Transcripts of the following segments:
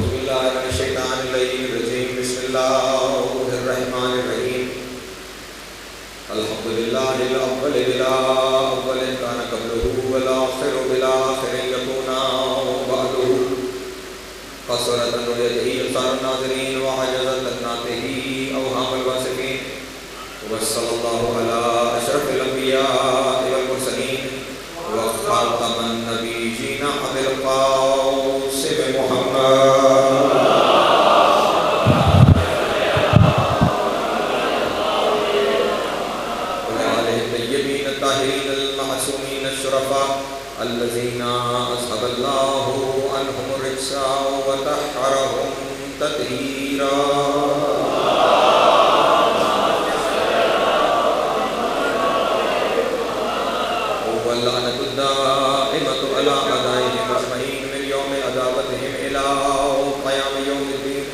أعوذ بالله من الشيطان الرجيم. بسم الله الرحمن الرحيم. الحمد لله الأول بلا أول كان قبله والآخر بلا آخر يكون بعده. قصرت عن رؤيته أبصار الناظرين وعجزت عن نعته أوهام الواثقين. وصلى الله على أشرف الأنبياء والمرسلين وخاتم النبيين أبي القاسم محمد وآله الطيبين الطاهرين المعصومين الشرفاء الذين أذهب الله عنهم الرجس وطهرهم تطهيرا. واللعنة الدائمة على أعدائهم أجمعين من يوم عداوتهم إلى قيام يوم الدين.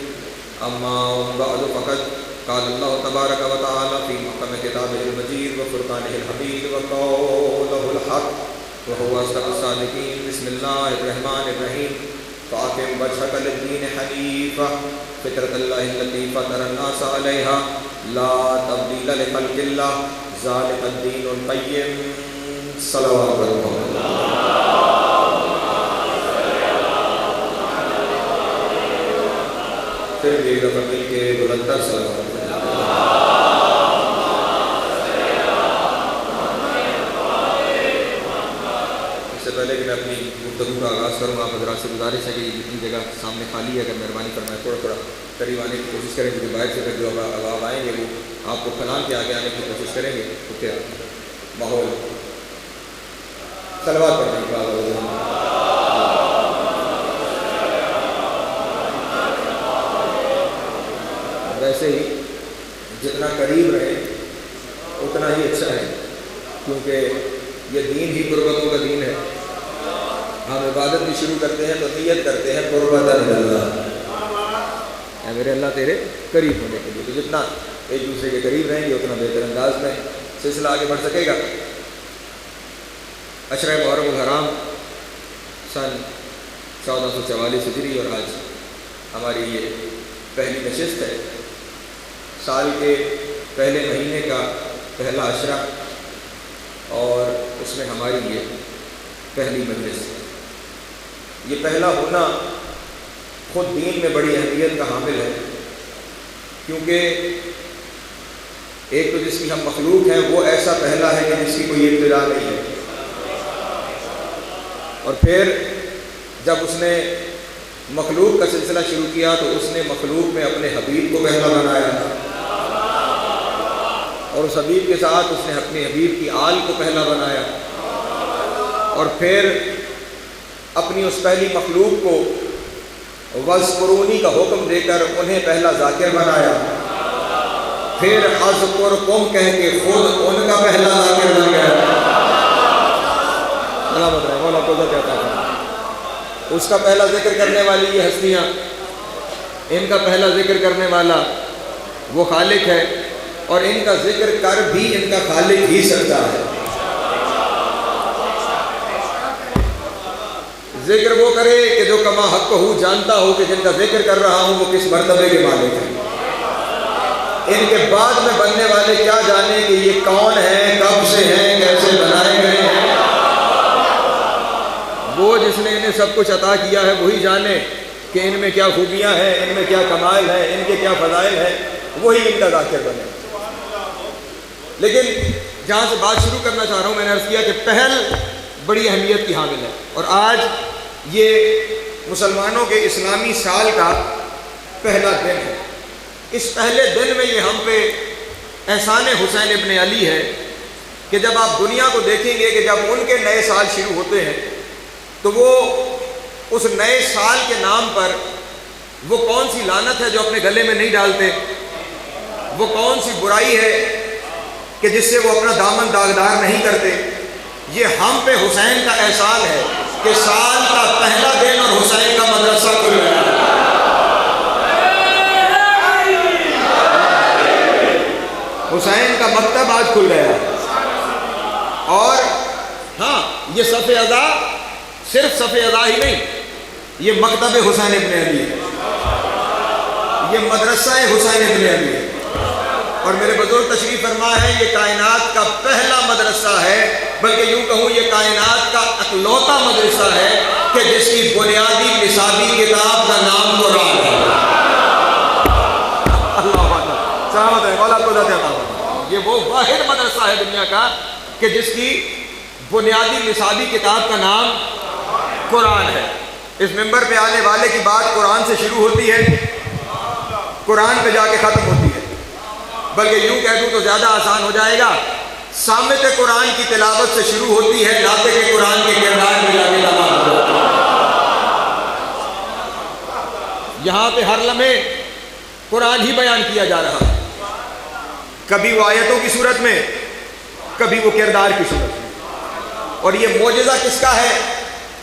أما بعد فقد قال الله تبارك وتعالى في محكم كتابه المجيد وفرقانه الحميد وقوله الحق وهو أصدق الصادقين. بسم الله الرحمن الرحيم. فأقم وجهك للدين حنيفا فطرة الله التي فطر الناس عليها لا تبديل لخلق الله ذلك الدين القيم. صلوات اللہ. پھر بھی ایک دفعہ مل کے بلندر صلوات. اس سے پہلے کہ میں اپنی گفتگو کا آغاز کروں آپ حضرات سے گزارش ہے کہ جتنی جگہ سامنے خالی ہے اگر مہربانی فرمائیں تھوڑا تھوڑا قریب آنے کی کوشش کریں کیونکہ باہر سے جو آواز آئیں گے وہ آپ کو پھیلان کے آگے آنے کی کوشش کریں گے تو کیا ماحول صلوات پڑھنے کا. ویسے ہی جتنا قریب رہے اتنا ہی اچھا ہے کیونکہ یہ دین ہی قربتوں کا دین ہے. ہم عبادت بھی شروع کرتے ہیں تو نیت کرتے ہیں قربت اللہ، اے میرے اللہ تیرے قریب ہونے کے لیے. تو جتنا ایک دوسرے کے قریب رہیں گے اتنا بہتر انداز میں سلسلہ آگے بڑھ سکے گا. عشرہ محرم الحرام سن 1444 ہجری اور آج ہماری یہ پہلی نشست ہے. سال کے پہلے مہینے کا پہلا عشرہ اور اس میں ہماری یہ پہلی مجلس. یہ پہلا ہونا خود دین میں بڑی اہمیت کا حامل ہے کیونکہ ایک تو جس کی ہم مخلوق ہیں وہ ایسا پہلا ہے کہ جس کی کوئی ابتدا نہیں ہے. اور پھر جب اس نے مخلوق کا سلسلہ شروع کیا تو اس نے مخلوق میں اپنے حبیب کو پہلا بنایا اور اس حبیب کے ساتھ اس نے اپنے حبیب کی آل کو پہلا بنایا اور پھر اپنی اس پہلی مخلوق کو وَاذْکُرُونِی کا حکم دے کر انہیں پہلا ذاکر بنایا. پھر اذکرکم کہہ کے خود ان کا پہلا ذاکر بن گیا. مولا کو کہتا ہے اس کا پہلا ذکر کرنے والی یہ ہستیاں، ان کا پہلا ذکر کرنے والا وہ خالق ہے اور ان کا ذکر کر بھی ان کا خالق ہی سکتا ہے. ذکر وہ کرے کہ جو کما حق ہو جانتا ہو کہ جن کا ذکر کر رہا ہوں وہ کس مرتبے کے مالک ہیں. ان کے بعد میں بننے والے کیا جانے کہ یہ کون ہیں، کب سے ہیں، کیسے بنائے گئے ہیں. وہ جس نے انہیں سب کچھ عطا کیا ہے وہی جانے کہ ان میں کیا خوبیاں ہیں، ان میں کیا کمال ہے، ان کے کیا فضائل ہیں، وہی ان کا ذاکر بنے. لیکن جہاں سے بات شروع کرنا چاہ رہا ہوں میں نے عرض کیا کہ پہل بڑی اہمیت کی حامل ہے اور آج یہ مسلمانوں کے اسلامی سال کا پہلا دن ہے. اس پہلے دن میں یہ ہم پہ احسان حسین ابن علی ہے کہ جب آپ دنیا کو دیکھیں گے کہ جب ان کے نئے سال شروع ہوتے ہیں تو وہ اس نئے سال کے نام پر وہ کون سی لعنت ہے جو اپنے گلے میں نہیں ڈالتے، وہ کون سی برائی ہے کہ جس سے وہ اپنا دامن داغدار نہیں کرتے. یہ ہم پہ حسین کا احسان ہے کہ سال کا پہلا دن اور حسین کا مدرسہ کھل گیا. حسین کا مکتب آج کھل گیا. اور ہاں یہ صف اضاء صرف صف اضاء ہی نہیں، یہ مکتب حسین ابن علی ہے. یہ مدرسہ حسین ابن علی ہے، اور میرے بزرگ تشریف فرما ہے یہ کائنات کا پہلا مدرسہ ہے، بلکہ یوں کہوں یہ کائنات کا اکلوتا مدرسہ ہے کہ جس کی بنیادی نصابی کتاب کا نام قرآن ہے۔ اللہ اکبر، سلامت ہے مولا کو ذات عطا فرمائے۔ یہ وہ واحد مدرسہ ہے دنیا کا کہ جس کی بنیادی نصابی کتاب کا نام قرآن ہے۔ اس منبر پہ آنے والے کی بات قرآن سے شروع ہوتی ہے، قرآن پہ جا کے ختم ہوتی ہے، بلکہ یوں کہہ دوں تو زیادہ آسان ہو جائے گا، سامت قرآن کی تلاوت سے شروع ہوتی ہے، ناطق کے قرآن کے کردار میں جا کے تمام ہو جاتی ہے۔ یہاں پہ ہر لمحے قرآن ہی بیان کیا جا رہا ہے، کبھی وہ آیتوں کی صورت میں، کبھی وہ کردار کی صورت میں۔ اور یہ معجزہ کس کا ہے؟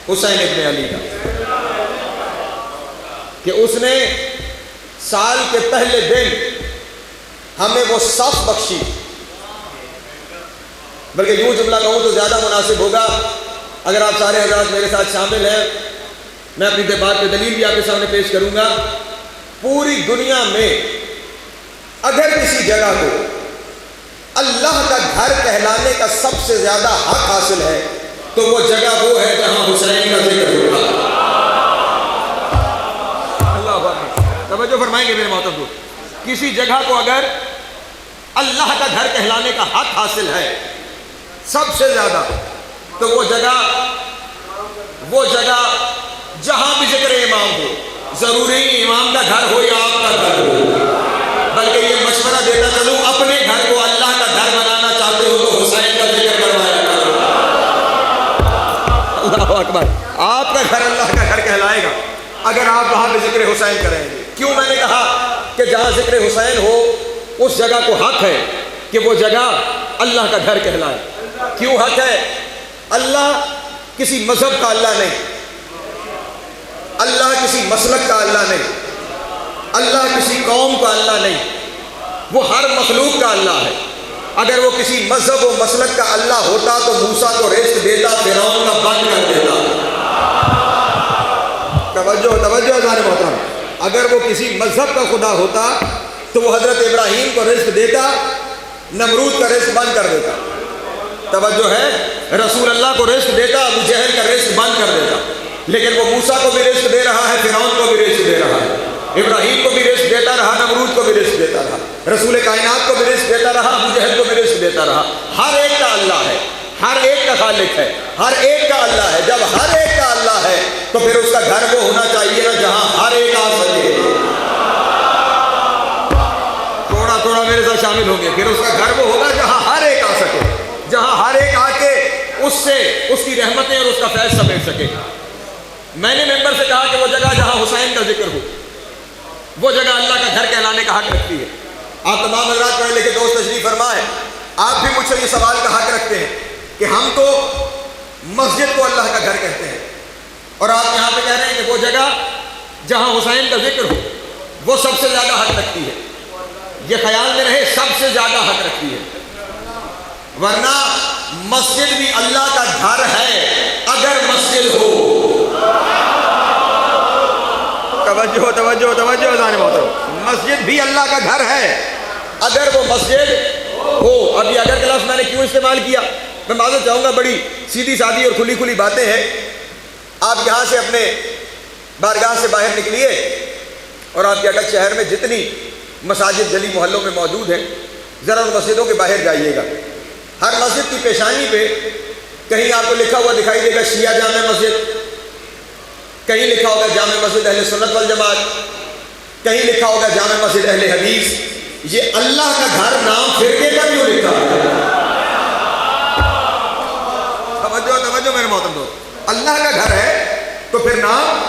حسین ابن علی کا، کہ اس نے سال کے پہلے دن ہمیں وہ صف بخشی، بلکہ یوں جملہ کہوں تو زیادہ مناسب ہوگا اگر آپ سارے حضرات میرے ساتھ شامل ہیں، میں اپنی بات پہ دلیل بھی آپ کے سامنے پیش کروں گا۔ پوری دنیا میں اگر کسی جگہ کو اللہ کا گھر کہلانے کا سب سے زیادہ حق حاصل ہے تو وہ جگہ وہ ہے جہاں حسین کا ذکر ہوگا۔ اللہ اکبر، توجہ فرمائیں گے میرے محترم دوست، کسی جگہ کو اگر اللہ کا گھر کہلانے کا حق حاصل ہے سب سے زیادہ تو وہ جگہ جہاں بھی ذکر امام ہو، ضروری امام کا گھر ہو یا آپ کا گھر ہو، بلکہ یہ مشورہ دیتا چلوں اپنے گھر کو اللہ کا گھر بنانا چاہتے ہو تو حسین کا ذکر کروایا کرو۔ اللہ اکبر، آپ کا گھر اللہ کا گھر کہلائے گا اگر آپ وہاں پہ ذکر حسین کریں گے۔ کیوں میں نے کہا کہ جہاں ذکر حسین ہو اس جگہ کو حق ہے کہ وہ جگہ اللہ کا گھر کہلائے۔ کیوں حق ہے؟ اللہ کسی مذہب کا اللہ نہیں، اللہ کسی مسلک کا اللہ نہیں، اللہ کسی قوم کا اللہ نہیں، وہ ہر مخلوق کا اللہ ہے۔ اگر وہ کسی مذہب و مسلک کا اللہ ہوتا تو موسیٰ کو رزق دیتا، فرعون کا بند کر دیتا۔ توجہ ازان محترم، اگر وہ کسی مذہب کا خدا ہوتا تو وہ حضرت ابراہیم کو رزق دیتا، نمرود کا رزق بند کر دیتا۔ توجہ ہے، رسول اللہ کو رزق دیتا، ابو جہل کا رزق بند کر دیتا، لیکن وہ موسیٰ کو بھی رزق دے رہا ہے، فرعون کو بھی رزق دے رہا ہے، ابراہیم کو بھی رزق دیتا رہا، نمرود کو بھی رزق دیتا رہا، رسول کائنات کو بھی رزق دیتا رہا، ابو جہل کو بھی رزق دیتا رہا۔ ہر ایک کا اللہ ہے، ہر ایک کا خالق ہے، ہر ایک کا اللہ ہے۔ جب ہر ایک کا اللہ ہے تو پھر اس کا گھر وہ ہونا چاہیے نا جہاں ہر ایک آ سکے۔ تھوڑا میرے ساتھ شامل ہوں گے، پھر اس کا گھر وہ ہوگا جہاں ہر ایک آ سکے، جہاں ہر ایک آ کے اس سے اس کی رحمتیں اور اس کا فیض سمیٹ سکے۔ میں نے ممبر سے کہا کہ وہ جگہ جہاں حسین کا ذکر ہو وہ جگہ اللہ کا گھر کہلانے کا حق رکھتی ہے۔ آپ تمام حضرات پڑھے لکھے دوست تشریف فرمائے، آپ بھی مجھ سے یہ سوال کا حق رکھتے ہیں کہ ہم تو مسجد کو اللہ کا گھر کہتے ہیں، اور آپ یہاں پہ کہہ رہے ہیں کہ وہ جگہ جہاں حسین کا ذکر ہو وہ سب سے زیادہ حق رکھتی ہے۔ یہ خیال میں رہے، سب سے زیادہ حق رکھتی ہے، ورنہ مسجد بھی اللہ کا گھر ہے اگر مسجد ہو۔ توجہ اذان محترم، مسجد بھی اللہ کا گھر ہے اگر وہ مسجد ہو۔ اب یہ اگر کا لفظ میں نے کیوں استعمال کیا، میں معذرت چاہوں گا، بڑی سیدھی سادھی اور کھلی باتیں ہیں۔ آپ یہاں سے اپنے بارگاہ سے باہر نکلیے اور آپ کے اٹک شہر میں جتنی مساجد گلی محلوں میں موجود ہیں، ذرا ان مسجدوں کے باہر جائیے گا، ہر مسجد کی پیشانی پہ کہیں آپ کو لکھا ہوا دکھائی دے گا شیعہ جامع مسجد، کہیں لکھا ہوگا جامع مسجد اہل سنت والجماعت، کہیں لکھا ہوگا جامع مسجد اہل حدیث۔ یہ اللہ کا گھر نام فرقے کا کیوں لکھا ہے؟ توجہ میرے محترم دوست، اللہ کا گھر ہے تو پھر نام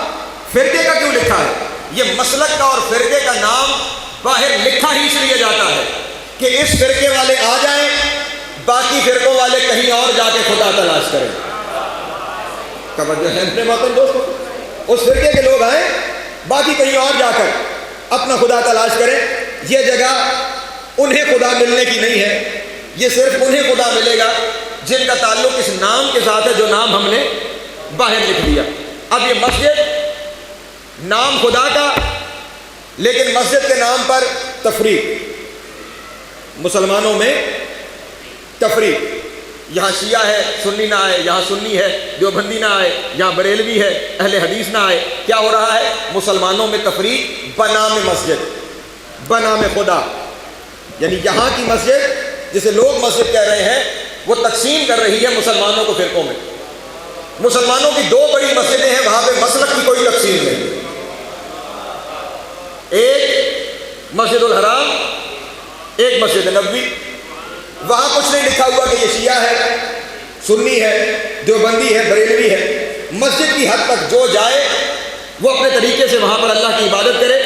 فرقے کا کیوں لکھا ہے؟ یہ مسلک کا اور فرقے کا نام باہر لکھا ہی اس لیے جاتا ہے کہ اس فرقے والے آ جائیں، باقی فرقوں والے کہیں اور جا کے خدا تلاش کریں۔ توجہ ہے میرے محترم دوست، اس فرقے کے لوگ آئیں، باقی کہیں اور جا کر اپنا خدا تلاش کریں۔ یہ جگہ انہیں خدا ملنے کی نہیں ہے، یہ صرف انہیں خدا ملے گا جن کا تعلق اس نام کے ساتھ ہے جو نام ہم نے باہر لکھ دیا۔ اب یہ مسجد نام خدا کا لیکن مسجد کے نام پر تفریق، مسلمانوں میں تفریق، یہاں شیعہ ہے سنی نہ آئے، یہاں سنی ہے دیوبندی نہ آئے، یہاں بریلوی ہے اہل حدیث نہ آئے. کیا ہو رہا ہے؟ مسلمانوں میں تفریق بنام مسجد، بنام خدا. یعنی یہاں کی مسجد جسے لوگ مسجد کہہ رہے ہیں وہ تقسیم کر رہی ہے مسلمانوں کو فرقوں میں. مسلمانوں کی دو بڑی مسجدیں ہیں، وہاں پہ مسلک کی کوئی تقسیم نہیں. ایک مسجد الحرام، ایک مسجد نبوی. وہاں کچھ نہیں لکھا ہوا کہ یہ شیعہ ہے سنی ہے دیوبندی ہے بریلوی ہے. مسجد کی حد تک جو جائے وہ اپنے طریقے سے وہاں پر اللہ کی عبادت کرے،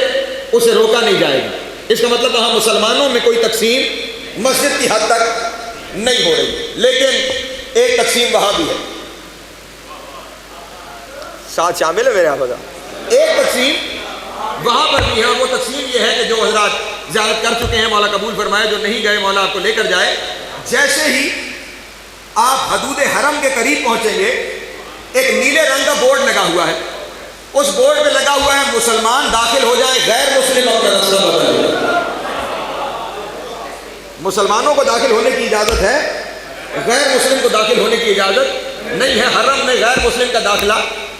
اسے روکا نہیں جائے گا. اس کا مطلب وہاں مسلمانوں میں کوئی تقسیم مسجد کی حد تک نہیں ہو رہی. لیکن ایک تقسیم وہاں بھی ہے، ساتھ شامل ہے میرے یہاں بتا. ایک تقسیم وہاں پر بھی ہے. وہ تقسیم یہ ہے کہ جو حضرات زیارت کر چکے ہیں مولا قبول فرمائے، جو نہیں گئے مولا آپ کو لے کر جائے. جیسے ہی آپ حدود حرم کے قریب پہنچیں گے ایک نیلے رنگ کا بورڈ لگا ہوا ہے، اس بورڈ پہ لگا ہوا ہے مسلمان داخل ہو جائے، غیر مسلم اپنا راستہ بدل. مسلمانوں کو داخل ہونے کی اجازت ہے، غیر مسلم کو داخل ہونے کی اجازت نہیں ہے. حرم میں غیر مسلم کا داخلہ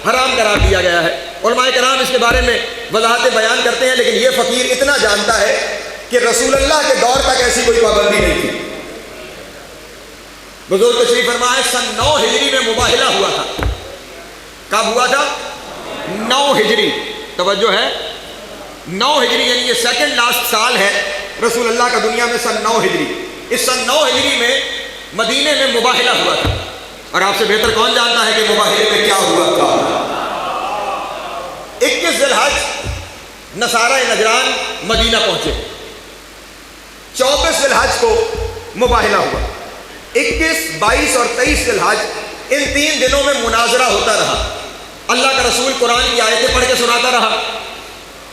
حرام قرار دیا گیا ہے. علماء کرام اس کے بارے میں وضاحتیں بیان کرتے ہیں، لیکن یہ فقیر اتنا جانتا ہے کہ رسول اللہ کے دور تک ایسی کوئی پابندی نہیں تھی. بزرگ تشریف فرما ہے سن 9 ہجری میں مباہلہ ہوا تھا. کب ہوا تھا؟ 9 ہجری. توجہ ہے، 9 ہجری یعنی یہ سیکنڈ لاسٹ سال ہے رسول اللہ کا دنیا میں. سن 9 ہجری، اس سن 9 ہجری میں مدینے میں مباہلہ ہوا تھا. اور آپ سے بہتر کون جانتا ہے کہ مباہلے میں کیا ہوا تھا؟ 21 ذی الحج نصارہ نجران مدینہ پہنچے. 24 ذی الحج کو مباہلہ ہوا. 21، 22 اور 23 ذی الحج ان 3 دنوں میں مناظرہ ہوتا رہا. اللہ کا رسول قرآن کی آیتیں پڑھ کے سناتا رہا،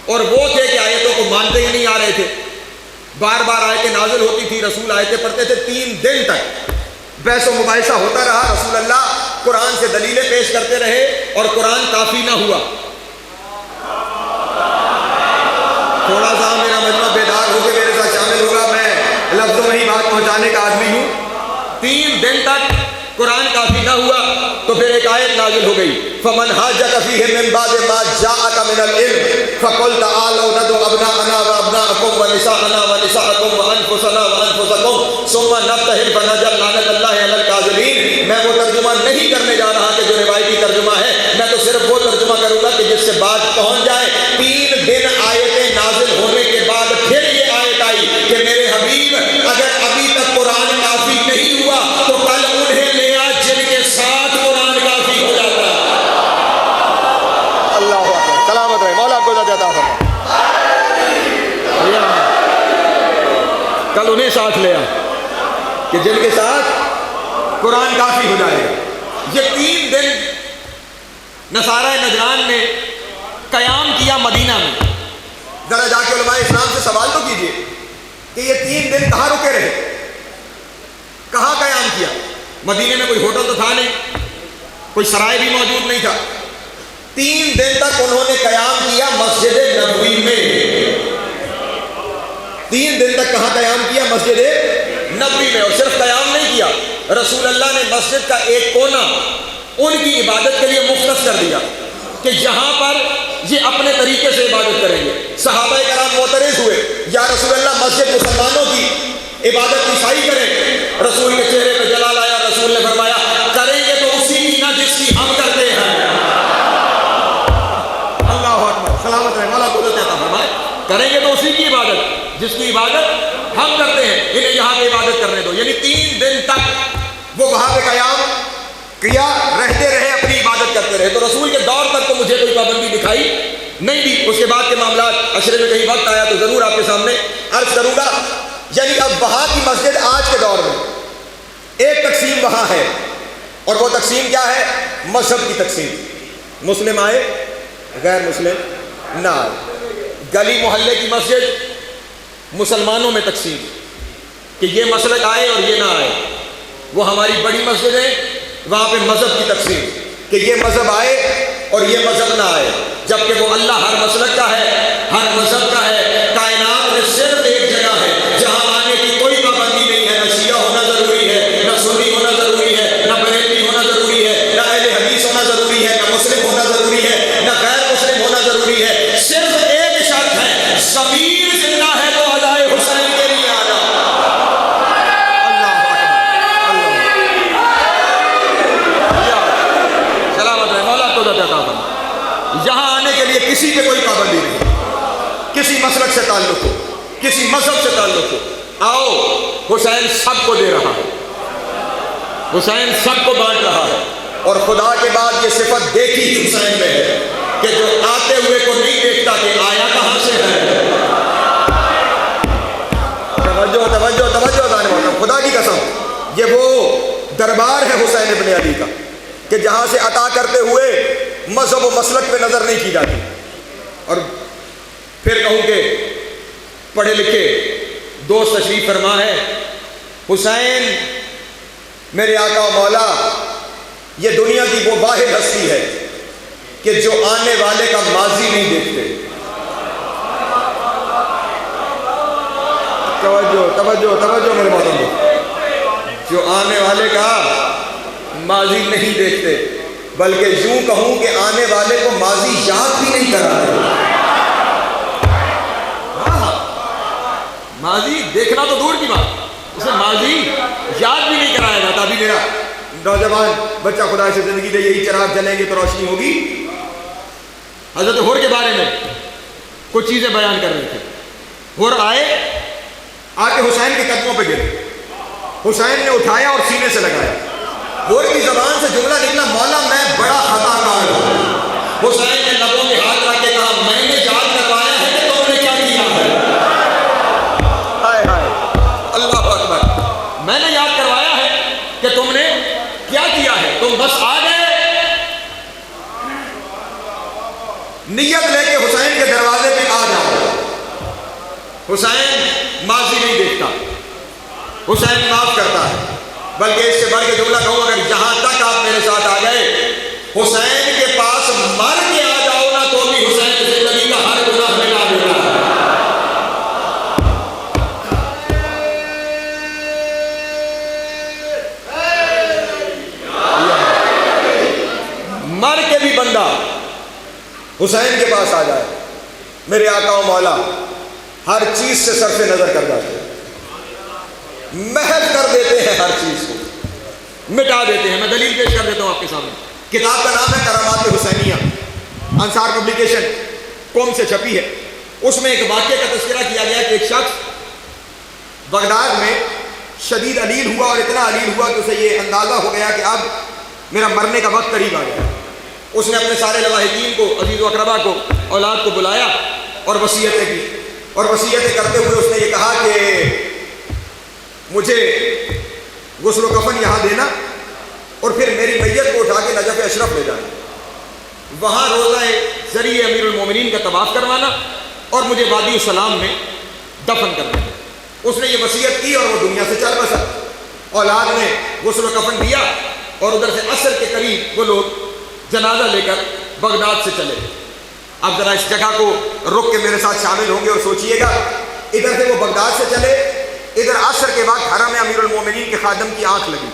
اور وہ تھے کہ آیتوں کو مانتے ہی نہیں آ رہے تھے. بار بار آیتیں نازل ہوتی تھی، رسول آیتیں پڑھتے تھے. 3 دن تک بحث و مباحثہ ہوتا رہا. رسول اللہ قرآن سے دلیلیں پیش کرتے رہے اور قرآن کافی نہ ہوا. تھوڑا سا میرا مجمع بیدار ہو کے میرے ساتھ شامل ہوگا، میں لفظوں میں ہی بات پہنچانے کا آدمی ہوں. 3 دن تک قرآن کافی نہ ہوا تو پھر ایک آیت نازل ہو گئی، فمن حاجک فیہ من بعد ما جاءک من العلم فقل تعالوا ندعو ابناءنا وابناءکم ونساءنا ونساءکم وانفسنا وانفسکم ثم نبتہل فنجعل لعنۃ اللہ علی الکاذبین. میں وہ ترجمہ نہیں کرنے جا رہا کہ جو روایتی ترجمہ ہے، میں تو صرف وہ ترجمہ کروں گا کہ جس سے بات پہنچ جائے. 3 دن آیتیں نازل ہونے کے بعد پھر یہ آیت آئی کہ میرے حبیب اگر ابھی تک قرآن کافی نہیں ہوا تو کل انہیں لے آ جن کے ساتھ قرآن کافی ہو جاتا. اللہ اکبر، سلامت رہے، مولا آپ کو عطا فرمائے. کل انہیں ساتھ لے آ کہ جن کے ساتھ قرآن کافی ہو جائے گا. یہ 3 دن نصارہ نجران نے قیام کیا مدینہ میں. ذرا جا کے علماء اسلام سے سوال تو کیجئے کہ یہ 3 دن کہاں رکے رہے، کہاں قیام کیا؟ مدینے میں کوئی ہوٹل تو تھا نہیں، کوئی سرائے بھی موجود نہیں تھا. 3 دن تک انہوں نے قیام کیا مسجد نبوی میں. 3 دن تک کہاں قیام کیا؟ مسجد نبوی میں. اور صرف قیام نہیں کیا، رسول اللہ نے مسجد کا ایک کونا ان کی عبادت کے لیے مختص کر دیا کہ یہاں پر یہ اپنے طریقے سے عبادت کریں گے. صحابہ کرام معترض ہوئے، یا رسول اللہ مسجد مسلمانوں کی عبادت عیسائی کریں. رسول کے چہرے پہ جلال آیا. رسول نے فرمایا کریں گے تو اسی کی نہ جس کی ہم کرتے ہیں. اللہ اکبر، سلامت رہے، مولا قدرت عطا فرمائے. کریں گے تو اسی کی عبادت جس کی عبادت ہم کرتے ہیں، انہیں یہاں پہ عبادت کرنے دو. یعنی 3 دن تک وہ وہاں پہ قیام کیا، رہتے رہے، اپنی عبادت کرتے رہے. تو رسول کے دور تک تو مجھے کوئی پابندی دکھائی نہیں دی. اس کے بعد کے معاملات عشرے میں کہیں وقت آیا تو ضرور آپ کے سامنے عرض کروں گا. یعنی اب وہاں کی مسجد آج کے دور میں ایک تقسیم وہاں ہے، اور وہ تقسیم کیا ہے؟ مذہب کی تقسیم. مسلم آئے، غیر مسلم نہ آئے. گلی محلے کی مسجد مسلمانوں میں تقسیم کہ یہ مسلک آئے اور یہ نہ آئے. وہ ہماری بڑی مسجد ہے، وہاں پہ مذہب کی تقسیم کہ یہ مذہب آئے اور یہ مذہب نہ آئے. جبکہ وہ اللہ ہر مسلک کا ہے، ہر مذہب کا ہے، مسلک سے تعلق ہو, کسی مذہب سے تعلق ہو, آؤ حسین سب کو دے رہا ہے, حسین سب کو بانٹ رہا ہے. اور خدا کے بعد یہ صفت دیکھی حسین میں ہے کہ جو آتے ہوئے کو نہیں دیکھتا کہ آیا کہاں سے ہے. توجہ توجہ توجہ دانے محترم, خدا کی قسم یہ وہ دربار ہے حسین ابن علی کا کہ جہاں سے عطا کرتے ہوئے مذہب و مسلک پہ نظر نہیں کی جاتی. اور پھر کہوں کہ پڑھے لکھے دوست تشریف فرما ہے, حسین میرے آقا و مولا یہ دنیا کی وہ واحد ہستی ہے کہ جو آنے والے کا ماضی نہیں دیکھتے. توجہ توجہ توجہ میرے محترم, جو آنے والے کا ماضی نہیں دیکھتے بلکہ یوں کہوں کہ آنے والے کو ماضی یاد بھی نہیں کراتے. ماضی دیکھنا تو دور کی بات, اسے ماضی یاد بھی نہیں کرایا جاتا. ابھی میرا نوجوان بچہ خدا سے زندگی دے, یہی چراغ جلیں گے تو روشنی ہوگی, حضرت حر کے بارے میں کچھ چیزیں بیان کر رہے تھے. حر آئے, آ کے حسین کے قدموں پہ گرے, حسین نے اٹھایا اور سینے سے لگایا. حر کی زبان سے جملہ نکلا, مولا میں بڑا خطا کار ہوں. حسین نے لبوں میں ہاتھ رکھ کے کہا, میں نے یاد کروایا ہے کہ تم نے کیا کیا ہے. ہائے ہائے اللہ اکبر, میں نے یاد کروایا ہے کہ تم نے کیا کیا ہے, تم بس آ گئے. نیت لے کے حسین کے دروازے پہ آ جاؤ. حسین ماضی نہیں دیکھتا, حسین معاف کرتا ہے. بلکہ اس سے بڑھ کے جملہ کہوں, اگر جہاں تک آپ میرے ساتھ آ گئے, حسین کے پاس مر کے آ جاؤ نا تو بھی حسین کی زندگی کا ہر گناہ مٹا دیتا ہے. مر کے بھی بندہ حسین کے پاس آ جائے, میرے آقا و مولا ہر چیز سے صرف نظر کر جاتے ہیں, محو کر دیتے ہیں, ہر چیز کو مٹا دیتے ہیں. میں دلیل پیش کر دیتا ہوں آپ کے سامنے. کتاب کا نام ہے کرامات حسینیہ, انصار پبلیکیشن قوم سے چھپی ہے. اس میں ایک واقعے کا تذکرہ کیا گیا کہ ایک شخص بغداد میں شدید علیل ہوا, اور اتنا علیل ہوا کہ اسے یہ اندازہ ہو گیا کہ اب میرا مرنے کا وقت قریب آ گیا. اس نے اپنے سارے لواحقین کو, عزیز و اقربا کو, اولاد کو بلایا اور وصیتیں کی. اور وصیتیں کرتے ہوئے اس نے یہ کہا کہ مجھے غسل و کفن یہاں دینا, اور پھر میری میت کو اٹھا کے نجف اشرف لے جانا, وہاں روضہ ذریعہ امیر المومنین کا طواف کروانا, اور مجھے وادی السلام میں دفن کر دینا. اس نے یہ وصیت کی اور وہ دنیا سے چل بسا. اولاد نے غسل و کفن دیا, اور ادھر سے عصر کے قریب وہ لوگ جنازہ لے کر بغداد سے چلے. اب ذرا اس جگہ کو رک کے میرے ساتھ شامل ہوں گے اور سوچئے گا, ادھر سے وہ بغداد سے چلے, ادھر عصر کے بعد حرم میں امیر المومنین کے خادم کی آنکھ لگی.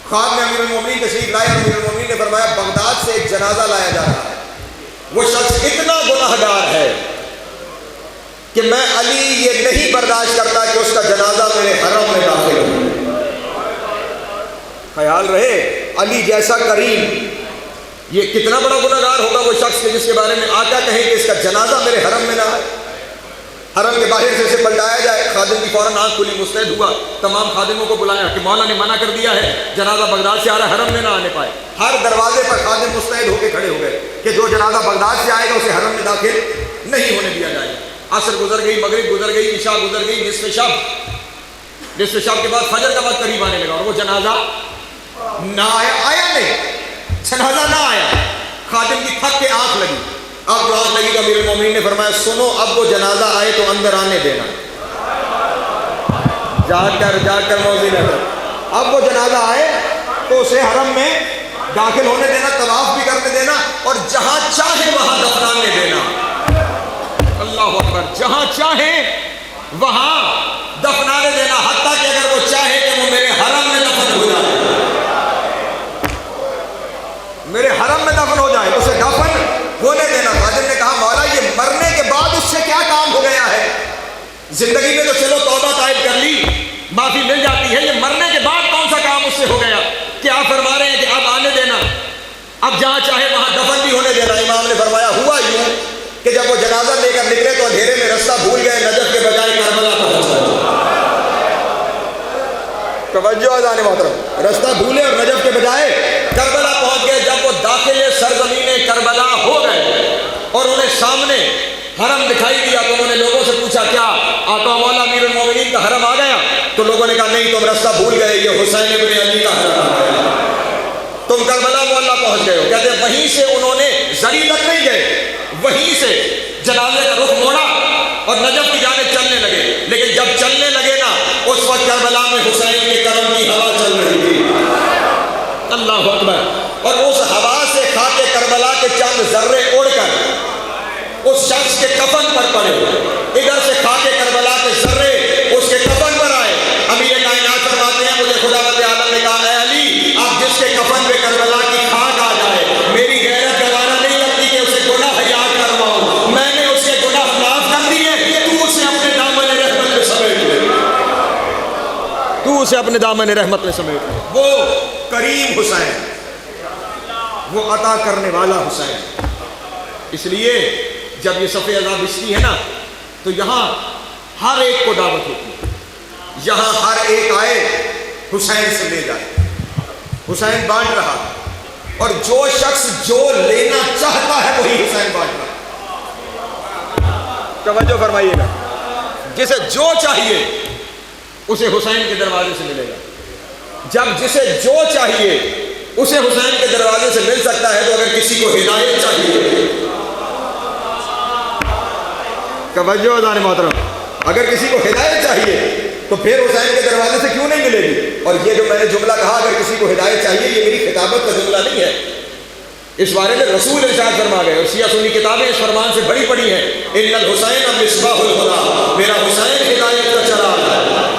خواب میں امیر المومنین تشریف لائے, اور امیر المومنین نے فرمایا بغداد سے ایک جنازہ لایا جا رہا ہے, وہ شخص اتنا گناہگار ہے کہ میں علی یہ نہیں برداشت کرتا کہ اس کا جنازہ میرے حرم میں داخل ہو. خیال رہے, علی جیسا کریم, یہ کتنا بڑا گناہگار ہوگا وہ شخص جس کے بارے میں آقا کہیں کہ اس کا جنازہ میرے حرم میں نہ آئے. حرم کے باہر سے اسے پلٹایا جائے. خادم کی فوراً آنکھ کھلی, مستعد ہوا, تمام خادموں کو بلایا کہ مولا نے منع کر دیا ہے, جنازہ بغداد سے آ رہا ہے, حرم میں نہ آنے پائے. ہر دروازے پر خادم مستعد ہو کے کھڑے ہو گئے کہ جو جنازہ بغداد سے آئے گا اسے حرم میں داخل نہیں ہونے دیا جائے گا. عصر گزر گئی, مغرب گزر گئی, عشاء گزر گئی, نصف شب کے بعد فجر کا وقت قریب آنے لگا, اور وہ جنازہ نہ آیا نہیں, جنازہ نہ آیا. خادم کی تھک کے آنکھ لگی. اب جو آنکھ لگی تو امیر المومنین نے فرمایا سنو, اب وہ جنازہ آئے تو اندر آنے دینا. جا کر موزی نظر, اب وہ جنازہ آئے تو اسے حرم میں داخل ہونے دینا, طواف بھی کرنے دینا, اور جہاں چاہے وہاں دفنانے دینا. اللہ اکبر, جہاں چاہے وہاں دفنانے دینا, حتیٰ کہ اگر وہ چاہے کہ وہ میرے حرم میں دفن ہو جائے, میرے حرم میں دفن ہو جائے, اسے دفن ہونے دینا. خادم نے کہا مولا یہ مرنے کے بعد اس سے کیا کام ہو گیا ہے, زندگی میں تو چلو توبہ طائب کر لی, معافی مل جاتی ہے, یہ مرنے کے بعد کون سا کام اس سے ہو گیا کہ آپ فرما رہے ہیں کہ اب آنے دینا, اب جہاں چاہے وہاں دفن بھی ہونے دینا. امام نے فرمایا ہوا یوں کہ جب وہ جنازہ لے کر نکلے تو اندھیرے میں رستہ بھول گئے، نجف کے بجائے کربلا پہنچ گئے۔ توجہ اذان محترم، رستہ بھولے اور نجف کے بجائے کربلا پہنچ گئے۔ جب وہ داخل سرزمین کربلا ہو گئے اور انہیں سامنے حرم دکھائی دیا تو انہوں نے لوگوں سے پوچھا کیا آقا مولا امیر المومنین کا حرم آ گیا؟ تو لوگوں نے کہا نہیں، تم رستہ بھول گئے، یہ حسین ابن علی کا حرم آ گیا، تم کربلا معلیٰ پہنچ گئے ہو۔ کہتے ہیں وہیں سے انہوں نے زری تک نہیں گئے، وہیں سے جنازے کا رخ موڑا اور نجف کی جانب چلنے لگے، لیکن جب چلنے لگے نا اس وقت کربلا میں حسین کے کرم کی ہوا چل رہی تھی۔ اللہ اکبر۔ اور اس ہوا سے خاک کربلا کے چند ذرے اڑ کر اس شخص کے کفن پر پڑے، ادھر سے خاک کربلا کے ذرے اس کے کفن پر آئے۔ امیر کائنات فرماتے ہیں مجھے خداوند عالم نے کہا اے علی، اب جس کے کفن پہ کربلا کی خاک آ جائے میری غیرت گوارا نہیں کرتی کہ اسے گناہ یاد کرواؤں، میں نے اس کے گناہ معاف کر دیے، تو اسے اپنے دامن رحمت میں سمیٹ لے، تو اسے اپنے دامن رحمت میں سمیٹ لے۔ وہ کریم حسین، وہ عطا کرنے والا حسین۔ اس لیے جب یہ صفحہ اذا بچتی ہے نا تو یہاں ہر ایک کو دعوت ہوتی ہے، یہاں ہر ایک آئے حسین سے لے جائے۔ حسین بانٹ رہا اور جو شخص جو لینا چاہتا ہے وہی حسین بانٹ رہا۔ توجہ فرمائیے گا، جسے جو چاہیے اسے حسین کے دروازے سے ملے گا۔ جب جسے جو چاہیے اسے حسین کے دروازے سے مل سکتا ہے تو اگر کسی کو ہدایت چاہیے، توجہ اذان محترم، اگر کسی کو ہدایت چاہیے تو پھر حسین کے دروازے سے کیوں نہیں ملے گی؟ اور یہ جو میں نے جملہ کہا اگر کسی کو ہدایت چاہیے، یہ میری خطابت کا جملہ نہیں ہے، اس بارے میں رسول ارشاد فرما گئے اور شیعہ سنی کتابیں اس فرمان سے بڑی پڑی ہیں، ان الحسین مصباح الہدی، میرا حسین ہدایت کا چراغ ہے۔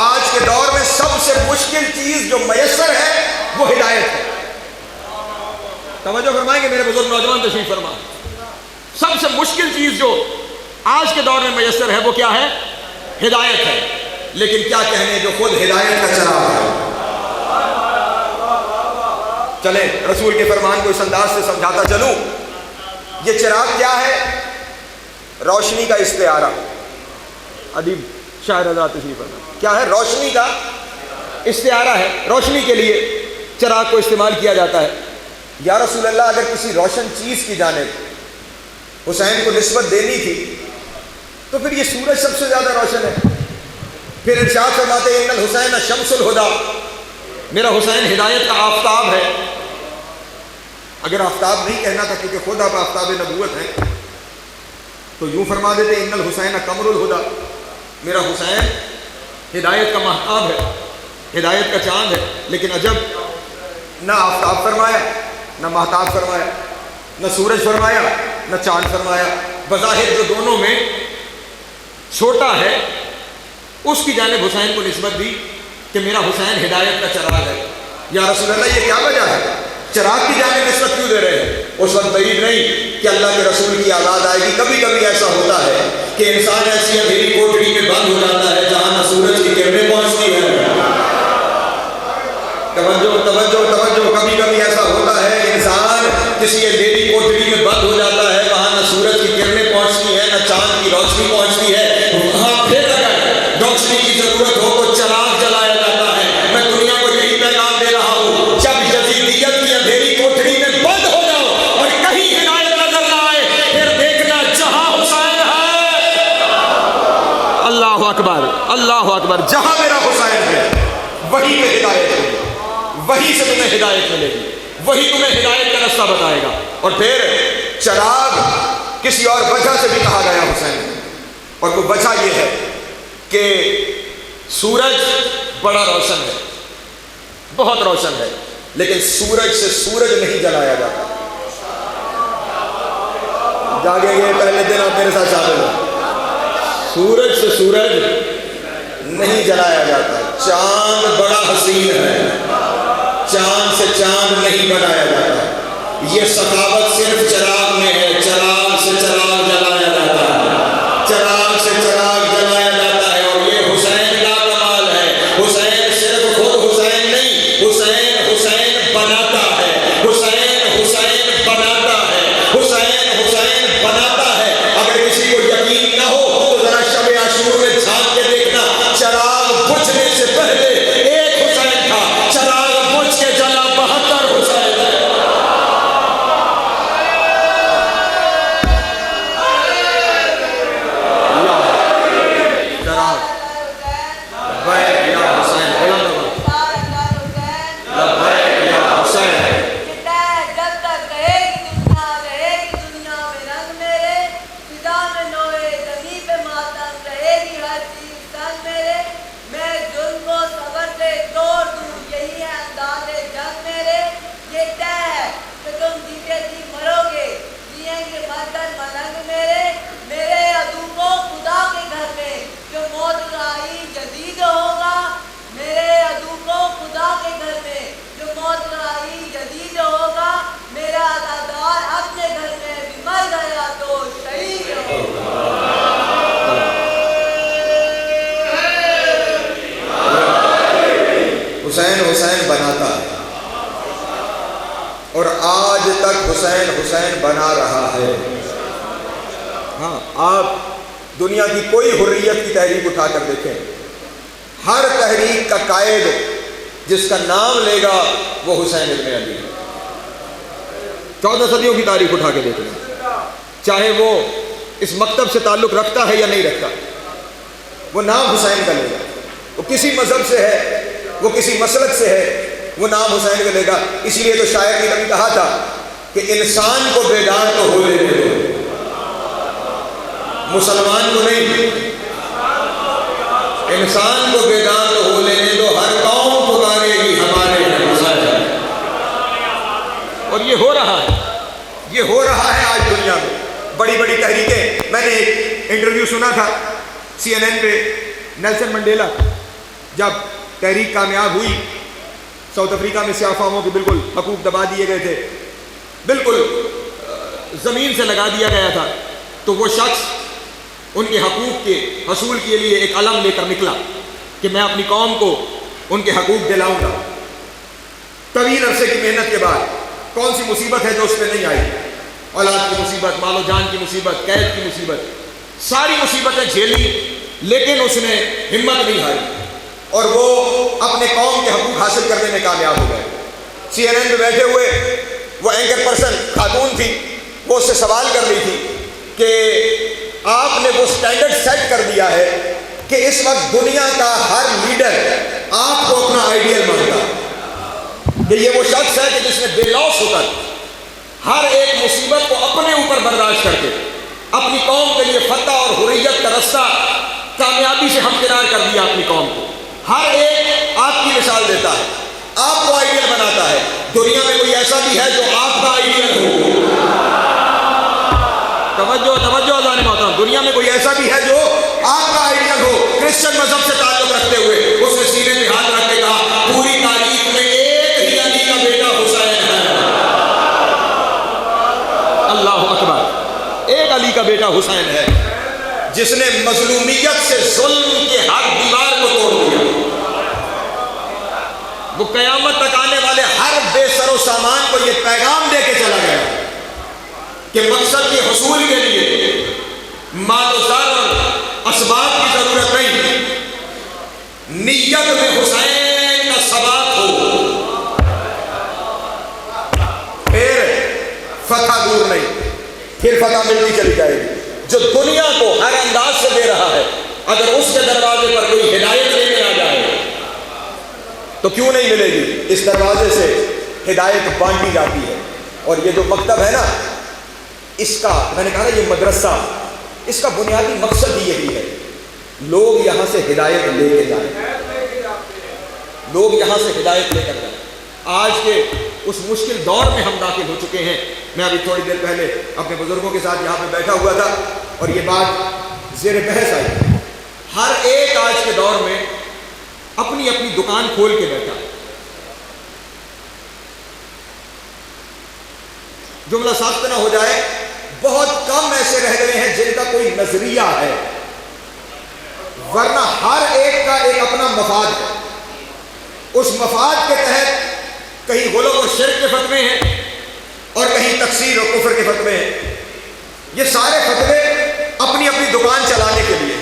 آج کے دور میں سب سے مشکل چیز جو میسر ہے وہ ہدایت ہے۔ توجہ فرمائیں گے میرے بزرگ نوجوان تشریف فرما، سب سے مشکل چیز جو آج کے دور میں میسر ہے وہ کیا ہے؟ ہدایت ہے۔ لیکن کیا کہنے جو خود ہدایت کا چراغ ہے۔ چلیں رسول کے فرمان کو اس انداز سے سمجھاتا چلوں، یہ چراغ کیا ہے؟ روشنی کا استعارہ۔ ادیب شاعر آزاد تشریف فرما، کیا ہے؟ روشنی کا استعارہ ہے، روشنی کے لیے چراغ کو استعمال کیا جاتا ہے۔ یا رسول اللہ اگر کسی روشن چیز کی جانب حسین کو نسبت دینی تھی تو پھر یہ سورج سب سے زیادہ روشن ہے۔ پھر ارشاد فرماتے ہیں ان الحسین شمس الہدی، میرا حسین ہدایت کا آفتاب ہے۔ اگر آفتاب نہیں کہنا تھا کیونکہ خود آپ آفتاب نبوت ہیں تو یوں فرما دیتے ان الحسین قمر الہدی، میرا حسین ہدایت کا مہتاب ہے، ہدایت کا چاند ہے۔ لیکن عجب، نہ آفتاب فرمایا، نہ مہتاب فرمایا، نہ سورج فرمایا، نہ چاند فرمایا۔ بظاہر جو دونوں میں چھوٹا ہے اس کی جانب حسین کو نسبت دی کہ میرا حسین ہدایت کا چراغ ہے۔ یا رسول اللہ یہ کیا وجہ ہے؟ چراغ کی جانب نسبت کیوں دے رہے ہیں؟ اس وقت بعید نہیں کہ اللہ کے رسول کی آواز آئے گی۔ کبھی کبھی ایسا ہوتا ہے کہ انسان ایسی اندھیری کوٹری میں بند ہو جاتا ہے جہاں نہ سورج کی کرنیں پہنچتی ہے۔ توجہ توجہ توجہ، کبھی کبھی ایسا ہوتا ہے انسان کسی اندھیری کوٹری میں بند ہو جاتا ہے، وہاں نہ سورج کی کرنیں پہنچتی ہیں نہ چاند کی روشنی پہنچتی ہے، وہاں پھر اگر روشنی کی ضرورت ہو تو چراغ جلایا جاتا ہے۔ میں دنیا کو یہی پیغام دے رہا ہوں، جب یزیدیت کی اندھیری کوٹری میں بند ہو جاؤ اور کہیں ہدایت نظر نہ آئے پھر دیکھنا جہاں حسین ہے، اللہ اکبر اللہ اکبر، جہاں میرا حسین ہے وہیں پہ ہدایت ہے، وہیں سے تمہیں ہدایت ملے گی، وہی تمہیں ہدایت کا رستہ بتائے گا۔ اور پھر چراغ کسی اور وجہ سے بھی کہا گیا حسین، اور وہ وجہ یہ ہے کہ سورج بڑا روشن ہے، بہت روشن ہے، لیکن سورج سے سورج نہیں جلایا جاتا۔ جاگیں گے پہلے دن آپ میرے ساتھ شامل ہو، سورج سے سورج نہیں جلایا جاتا۔ چاند بڑا حسین ہے، چاند سے چاند نہیں بنایا جاتا۔ یہ سخاوت صرف چراغ میں ہے، چراغ سے چراغ جلایا جاتا ہے، چراغ سے چراغ جلایا جاتا ہے۔ اور یہ حسین کا کمال ہے، حسین صرف خود حسین نہیں، حسین حسین بناتا ہے، حسین حسین بناتا ہے، مردن ملنگ میرے عدو کو خدا کے گھر میں جو موت رائی جدید ہوگا، میرے عدو کو خدا کے گھر میں جو موت رائی جدید ہوگا، میرا عزادار اپنے گھر میں بھی مر گیا تو شہید ہوگا۔ حسین حسین بناتا ہے اور آج تک حسین حسین بنا رہا ہے۔ ہاں، آپ دنیا کی کوئی حریت کی تحریک اٹھا کر دیکھیں، ہر تحریک کا قائد جس کا نام لے گا وہ حسین ابن علی ہے۔ 14 صدیوں کی تاریخ اٹھا کے دیکھیں، چاہے وہ اس مکتب سے تعلق رکھتا ہے یا نہیں رکھتا، وہ نام حسین کا لے گا۔ وہ کسی مذہب سے ہے، وہ کسی مسلک سے ہے، وہ نام حسین کا لے گا۔ اس لیے تو شاعر نے کبھی کہا تھا کہ انسان کو بیدار تو ہو لینے دو، مسلمان کو نہیں۔ انسان کو بیدار تو ہو لینے دو، ہر قوم پکارے گی ہمارے حسین۔ اور یہ ہو رہا ہے، یہ ہو رہا ہے آج دنیا میں۔ بڑی بڑی تحریکیں، میں نے ایک انٹرویو سنا تھا CNN پہ، نیلسن منڈیلا جب تحریک کامیاب ہوئی، ساؤتھ افریقہ میں سیاہ فاموں کے بالکل حقوق دبا دیے گئے تھے، بالکل زمین سے لگا دیا گیا تھا، تو وہ شخص ان کے حقوق کے حصول کے لیے ایک علم لے کر نکلا کہ میں اپنی قوم کو ان کے حقوق دلاؤں گا۔ طویل عرصے کی محنت کے بعد کون سی مصیبت ہے جو اس پہ نہیں آئی؟ اولاد کی مصیبت، مال و جان کی مصیبت، قید کی مصیبت، ساری مصیبتیں جھیلی، لیکن اس نے ہمت نہیں ہاری اور وہ اپنے قوم کے حقوق حاصل کرنے میں کامیاب ہو گئے۔ CNN پہ بیٹھے ہوئے وہ اینکر پرسن خاتون تھی، وہ اس سے سوال کر رہی تھی کہ آپ نے وہ سٹینڈرڈ سیٹ کر دیا ہے کہ اس وقت دنیا کا ہر لیڈر آپ کو اپنا آئیڈیل مانتا ہے، کہ یہ وہ شخص ہے کہ جس نے بے لوث ہو کر ہر ایک مصیبت کو اپنے اوپر برداشت کر کے اپنی قوم کے لیے فتح اور حریت کا رستہ کامیابی سے ہمکنار کر دیا اپنی قوم کو۔ ہر ایک آپ کی مثال دیتا ہے، آپ کو آئیڈیل بناتا ہے۔ دنیا میں کوئی ایسا بھی ہے جو آپ کا آئیڈیل ہو؟ توجہ اذان محترم، دنیا میں کوئی ایسا بھی ہے جو آپ کا آئیڈیل ہو؟ کرسچن مذہب سے تعلق رکھتے ہوئے اس نے سینے پہ ہاتھ رکھ کے کہا پوری تاریخ میں ایک ہی علی کا بیٹا حسین ہے۔ اللہ اکبر، ایک علی کا بیٹا حسین ہے جس نے مظلومیت سے ظلم کے ہر دیوار کو توڑ دیا۔ وہ قیامت تک آنے والے ہر بے سر و سامان کو یہ پیغام دے کے چلا گیا کہ مقصد کے حصول کے لیے مال و زر اور اسباب کی ضرورت نہیں، نیت میں حسین کا ثبات ہو، پھر فتح دور نہیں، پھر فتح ملتی چلی جائے گی۔ جو دنیا کو ہر انداز سے دے رہا ہے، اگر اس کے دروازے پر کوئی ہدایت لینے آ جائے تو کیوں نہیں ملے گی؟ اس دروازے سے ہدایت بانٹی جاتی ہے۔ اور یہ جو مکتب ہے نا، اس کا میں نے کہا نا یہ مدرسہ، اس کا بنیادی مقصد ہی یہی ہے، لوگ یہاں سے ہدایت لے کے جائیں، لوگ یہاں سے ہدایت لے کر جائیں۔ آج کے اس مشکل دور میں ہم داخل ہو چکے ہیں۔ میں ابھی تھوڑی دیر پہلے اپنے بزرگوں کے ساتھ یہاں پہ بیٹھا ہوا تھا اور یہ بات زیر بحث آئی، ہر ایک آج کے دور میں اپنی اپنی دکان کھول کے بیٹھا ہے۔ جملہ ساخت نہ ہو جائے، بہت کم ایسے رہ گئے ہیں جن کا کوئی نظریہ ہے، ورنہ ہر ایک کا ایک اپنا مفاد ہے۔ اس مفاد کے تحت کہیں غلو و شرک کے فتوے ہیں اور کہیں تکفیر اور کفر کے فتوے ہیں۔ یہ سارے فتوے اپنی اپنی دکان چلانے کے لیے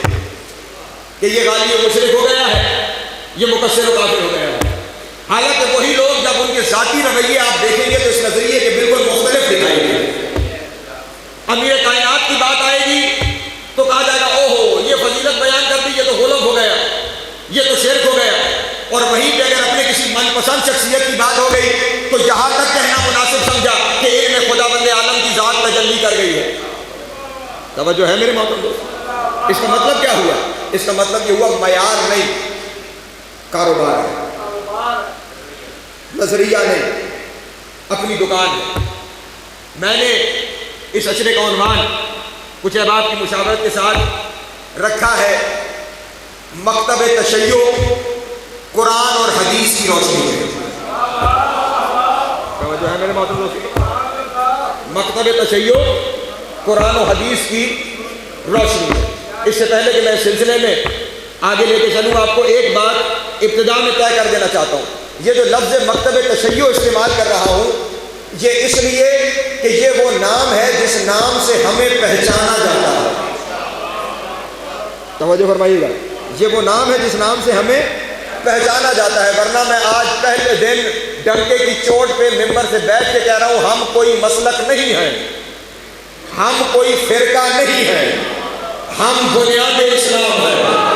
کہ یہ غالی و مشرک ہو گیا ہے، یہ مقصر و کافر ہو گیا ہے۔ حالانکہ وہی لوگ جب ان کے ذاتی رویے آپ دیکھیں گے تو اس نظریے کے بالکل مختلف دکھائیں گے۔ امیر کائنات کی بات آئے گی تو کہا جائے گا اوہو یہ فضیلت بیان کر دی، یہ تو غلط ہو گیا، یہ تو شرک ہو گیا۔ اور وہیں پہ اگر اپنے کسی من پسند شخصیت کی بات ہو گئی تو یہاں تک کہنا مناسب سمجھا کہ علم خدا بند عالم کی ذات تجلی کر گئی ہے۔ توجہ ہے میرے محترم دوست؟ اس کا مطلب کیا ہوا؟ اس کا مطلب یہ ہوا معیار نہیں، کاروبار ہے، نظریہ نہیں، اپنی دکان ہے۔ میں نے اس اشرے کا عنوان کچھ احباب کی مشاورت کے ساتھ رکھا ہے مکتب تشیع قرآن اور حدیث کی روشنی میں. توجہ ہے میرے محترم دوستو؟ مکتب تشیع قرآن و حدیث کی روشنی میں. اس سے پہلے کہ میں اس سلسلے میں آگے لے کے چلوں، آپ کو ایک بات ابتدا میں طے کر دینا چاہتا ہوں. یہ جو لفظ مکتب تشیع استعمال کر رہا ہوں یہ اس لیے کہ یہ وہ نام ہے جس نام سے ہمیں پہچانا جاتا ہے. توجہ فرمائیے گا، یہ وہ نام ہے جس نام سے ہمیں پہچانا جاتا ہے. ورنہ میں آج پہلے دن ڈنکے کی چوٹ پہ ممبر سے بیٹھ کے کہہ رہا ہوں ہم کوئی مسلک نہیں ہیں، ہم کوئی فرقہ نہیں ہے، ہم بنیاد اسلام ہیں.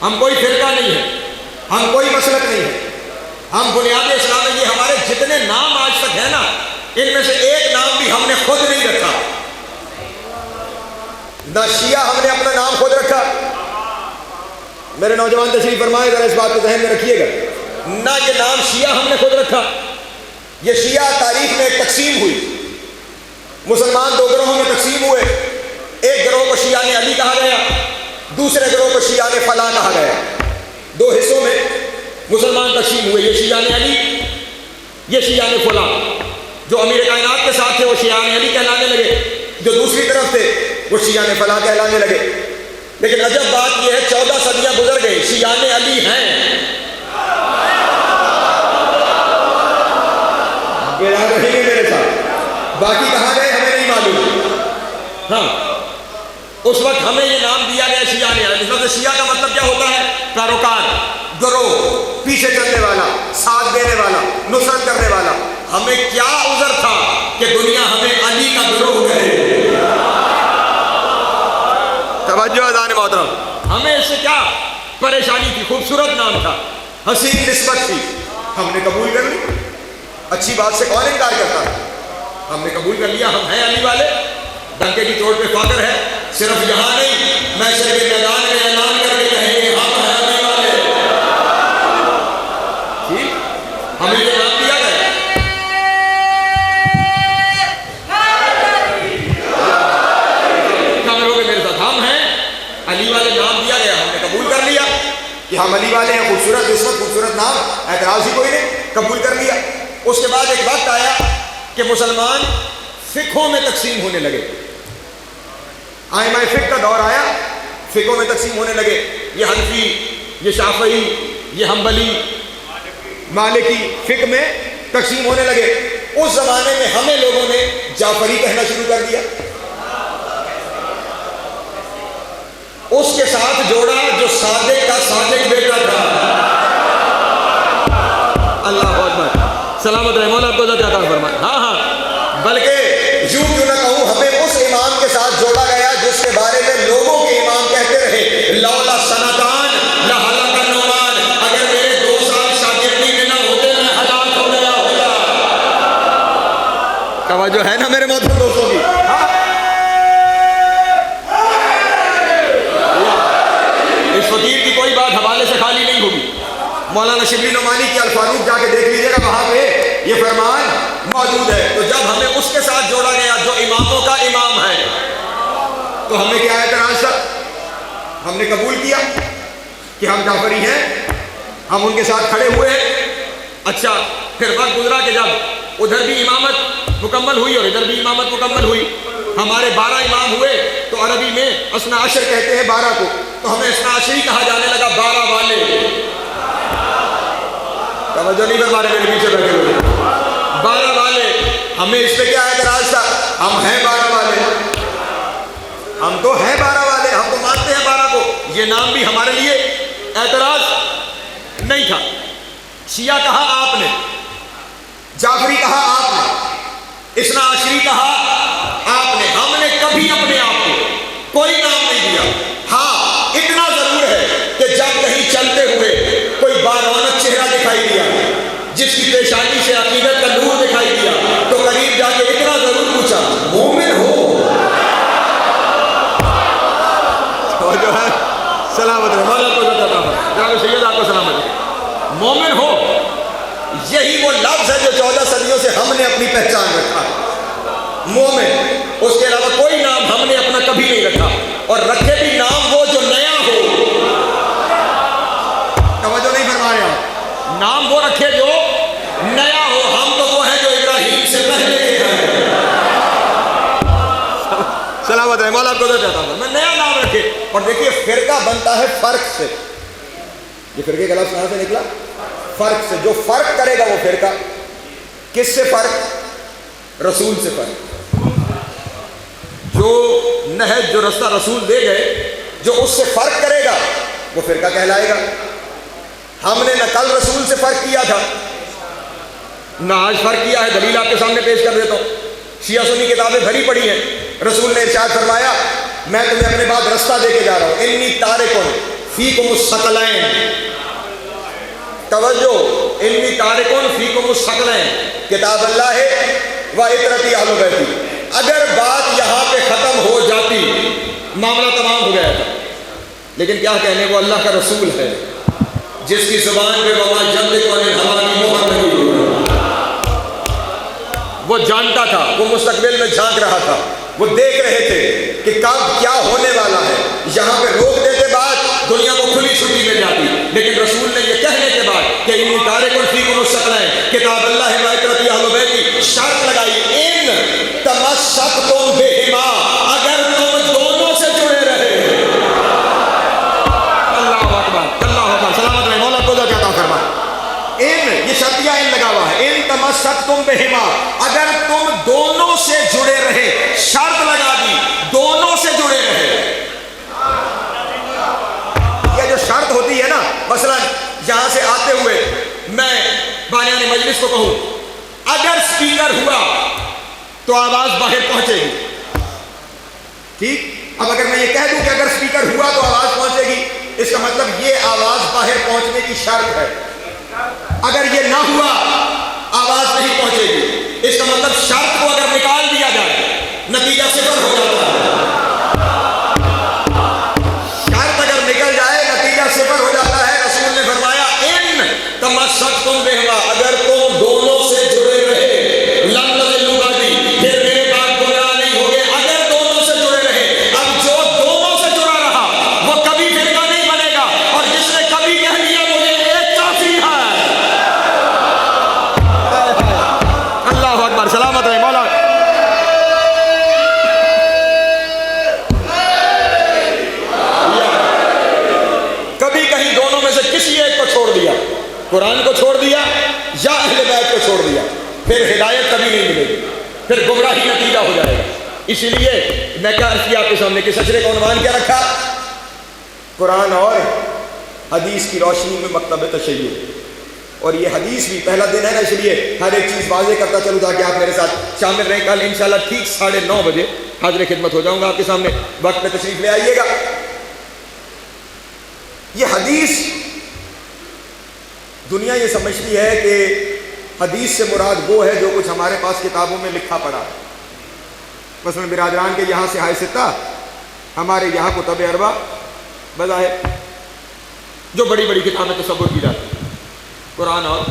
ہم کوئی فرقہ نہیں ہے، ہم کوئی مسلک نہیں ہے، ہم بنیاد اسلام ہے. یہ ہمارے جتنے نام آج تک ہیں نا ان میں سے ایک نام بھی ہم نے خود نہیں رکھا. نہ شیعہ ہم نے اپنا نام خود رکھا. میرے نوجوان تشریف فرمائے ذرا اس بات کو ذہن میں رکھیے گا. نہ یہ نام شیعہ ہم نے خود رکھا. یہ شیعہ تاریخ میں ایک تقسیم ہوئی. مسلمان دو گروہوں میں تقسیم ہوئے. ایک گروہ کو شیعہ نے علی کہا گیا، دوسرے گروہ کو شیعہ نے فلاں کہا گیا. دو حصوں میں مسلمان تقسیم ہوئے. یہ شیعہ نے علی، یہ شیعہ نے فلاں. جو امیر کائنات کے ساتھ تھے وہ شیعہ نے علی کہلانے لگے، جو دوسری طرف تھے وہ شیعہ نے فلاں کہلانے لگے. لیکن عجب بات یہ ہے 14 صدیاں گزر گئی، شیعہ نے علی ہیں. رہیں گے میرے ساتھ، باقی کہاں گئے ہمیں نہیں معلوم. ہاں اس وقت ہمیں یہ نام دیا گیا شیعہ نے. اس وقت شیعہ کا مطلب کیا ہوتا ہے؟ پیروکار، گروہ، پیچھے چلنے والا، ساتھ دینے والا، نصرت کرنے والا. ہمیں کیا عذر تھا کہ دنیا ہمیں علی کا گروہ کہے؟ توجہ اذان محترم، ہمیں اس سے کیا پریشانی تھی؟ خوبصورت نام تھا، حسین نسبت تھی، ہم نے قبول کر لی. اچھی بات سے کون انکار کرتا ہے؟ ہم نے قبول کر لیا، ہم ہیں علی والے. ڈنکے کی چوٹ پہ فخر ہے، صرف یہاں نہیں محشر کے میدان میں اعلان کر کے کہیں گے ہم ہیں علی والے. ٹھیک، ہمیں یہ نام دیا گیا. کیا لوگ میرے ساتھ؟ ہم ہیں علی والے، نام دیا گیا، ہم نے قبول کر لیا کہ ہم علی والے ہیں. خوبصورت نسبت، خوبصورت نام، اعتراض ہی کوئی نہیں، قبول کر لیا. اس کے بعد ایک وقت آیا کہ مسلمان فقہوں میں تقسیم ہونے لگے. آئمہ فقہ کا دور آیا، فقہوں میں تقسیم ہونے لگے. یہ حنفی، یہ شافعی، یہ حنبلی، مالکی، فقہ میں تقسیم ہونے لگے. اس زمانے میں ہمیں لوگوں نے جعفری کہنا شروع کر دیا. اس کے ساتھ جوڑا جو صادق کا صادق بیٹا تھا. اللہ اکبر، سلامت رہے مولا، آپ کو عطا فرمائے. ہاں ہاں، بلکہ یوں کیوں نہ کہوں ہمیں اس امام کے ساتھ جوڑا گیا جس کے بارے میں لوگوں کے امام کہتے رہے لولا سنتان لہلک النعمان، اگر میرے 2 سال شاگردی میں نہ ہوتے میں ہلاک ہو گیا ہوتا. توجہ ہے نا میرے محترم دوستوں کی؟ اس فقیر کی کوئی بات حوالے سے خالی نہیں ہوگی. مولانا شبلی نعمانی کی الفاروق جا کے دیکھ لیجیے گا، وہاں پہ یہ فرمان موجود ہے. تو جب ہمیں اس کے ساتھ جوڑا گیا جو اماموں کا امام ہے تو ہمیں کیا اعتراض تھا؟ ہم نے قبول کیا کہ ہم جعفری ہیں، ہم ان کے ساتھ کھڑے ہوئے. اچھا، پھر وقت گزرا کہ جب ادھر بھی امامت مکمل ہوئی اور ادھر بھی امامت مکمل ہوئی، ہمارے 12 امام ہوئے تو عربی میں اثنا عشر کہتے ہیں 12 کو، تو ہمیں اثنا عشری کہا جانے لگا، 12 والے. توجہ نہیں فرما رہے میرے پیچھے بیٹھے ہوئے. 12 والے، ہمیں اس پہ کیا اعتراض تھا؟ ہم ہیں 12 والے، ہم تو ہیں 12 والے، ہم تو مانتے ہیں 12 کو. یہ نام بھی ہمارے لیے اعتراض نہیں تھا. شیعہ کہا آپ نے، جعفری کہا آپ نے، اثنا عشری کہا آپ نے. ہم نے کبھی اپنے آپ کو کوئی نام نہیں دیا. ہاں اتنا ضرور ہے کہ جب کہیں چلتے ہوئے کوئی بارونق چہرہ دکھائی دیا جس کی پیشانی سے عقیدت کا نور دکھائی دیا تو قریب جا کے اتنا ضرور پوچھا مومن ہو؟ جو ہے سلامت رہے مولا کو مومن ہو، یہی وہ لفظ ہے جو 14 صدیوں سے ہم نے اپنی پہچان رکھا ہے، مومن۔ اس کے علاوہ کوئی نام ہم نے اپنا کبھی نہیں رکھا، اور رکھے بھی نام وہ جو نیا ہو۔ توجہ نہیں فرما رہے آپ؟ نام وہ رکھے جو نیا ہو۔ ہم تو وہ ہیں جو ابراہیم سے پہلے کے ہیں۔ سلامت ہے مولا کو چاہتا ہوں میں نیا نام رکھے۔ اور دیکھیے فرقہ بنتا ہے فرق سے۔ یہ فرقے کا لفظ کہاں سے نکلا؟ فرق سے۔ جو فرق کرے گا وہ فرقہ۔ کس سے فرق؟ رسول سے فرق۔ جو نہج جو رستہ رسول دے گئے، جو اس سے فرق کرے گا وہ فرقہ کہلائے گا۔ ہم نے نہ کل رسول سے فرق کیا تھا نہ آج فرق کیا ہے۔ دلیل آپ کے سامنے پیش کر دیتا ہوں۔ شیعہ سنی کتابیں بھری پڑی ہیں۔ رسول نے ارشاد فرمایا میں تمہیں اپنے بعد رستہ دے کے جا رہا ہوں، انی تارکن فیکم الثقلین۔ توجہ، انی تارکن فیکم الثقلین، کتاب اللہ ہے و عترتی اہل بیتی۔ اگر بات یہاں پہ ختم ہو جاتی معاملہ تمام ہو گیا تھا، لیکن کیا کہنے، وہ اللہ کا رسول ہے جس کی زبان پہ وما ینطق عن الہویٰ کی مہر لگی ہوئی۔ وہ جانتا تھا، وہ مستقبل میں جھانک رہا تھا، وہ دیکھ رہے تھے کہ کب کیا ہونے والا ہے۔ یہاں پہ روک دیتے بعد دنیا کو کھلی چھٹی مل جاتی، لیکن رسول نے یہ کہنے کے بعد کہ انی تارکن فیکم الثقلین، کتاب اللہ و عترتی اہل بیتی، شرط لگائی ان تمسکتم بہما، اگر تم دونوں سے جڑے رہے۔ اللہ اکبر، اللہ اکبر، سلامت رہے مولا کو کیا عطا فرمائے۔ ان، یہ شرطیہ ان لگا ہوا ہے، ان تمسکتم بہما، اگر تم دونوں سے جڑے رہے۔ شرط لگا دی، دونوں سے جڑے رہے۔ یہ جو شرط ہوتی ہے نا، مثلا یہاں سے آتے ہوئے میں بانیان مجلس کو کہوں اگر سپیکر ہوا تو آواز باہر پہنچے گی، ٹھیک؟ اب اگر میں یہ کہہ دوں کہ اگر سپیکر ہوا تو آواز پہنچے گی، اس کا مطلب یہ آواز باہر پہنچنے کی شرط ہے۔ اگر یہ نہ ہوا آواز نہیں پہنچے گی، اس کا مطلب شرط کو اگر نکال دیا جائے نتیجہ صفر ہو جاتا ہے۔ شرط اگر نکل جائے نتیجہ صفر ہو جاتا ہے۔ رسول نے فرمایا ان تمسکتم بہما، اگر تم دونوں سے جڑے رہے، لن تضلوا بعدی، پھر میرے بعد گمراہ نہیں ہوگے۔ اگر دونوں سے جڑے رہے، اب جو دونوں سے جڑا رہا وہ کبھی فرقہ نہیں بنے گا، اور جس نے کبھی کہہ لیا مجھے ایک کافی ہے۔ اللہ اکبر، سلامت رہے مولا۔ کبھی کہیں دونوں میں سے کسی ایک کو چھوڑ دیا، قرآن کو چھوڑ دیا یا اہل بیت کو چھوڑ دیا، پھر ہدایت کبھی نہیں ملے گی، پھر گمراہی نتیجہ ہو جائے گا۔ اسی لیے میں کیا عرض کیا آپ کے سامنے کہ سچرے کا عنوان کیا رکھا؟ قرآن اور حدیث کی روشنی میں مکتب تشیع۔ اور یہ حدیث بھی پہلا دن ہے نا، اس لیے ہر ایک چیز واضح کرتا چلوں تاکہ آپ میرے ساتھ شامل رہیں۔ کل انشاءاللہ ٹھیک 9:30 بجے حاضر خدمت ہو جاؤں گا آپ کے سامنے، وقت پہ تشریف لے آئیے گا۔ یہ حدیث دنیا یہ سمجھتی ہے کہ حدیث سے مراد وہ ہے جو کچھ ہمارے پاس کتابوں میں لکھا پڑا ہے۔ مثلا برادران کے یہاں سے ہائے ستہ، ہمارے یہاں کتب اربع بظاہر جو بڑی بڑی کتابیں تصور کی جاتی ہیں، قرآن اور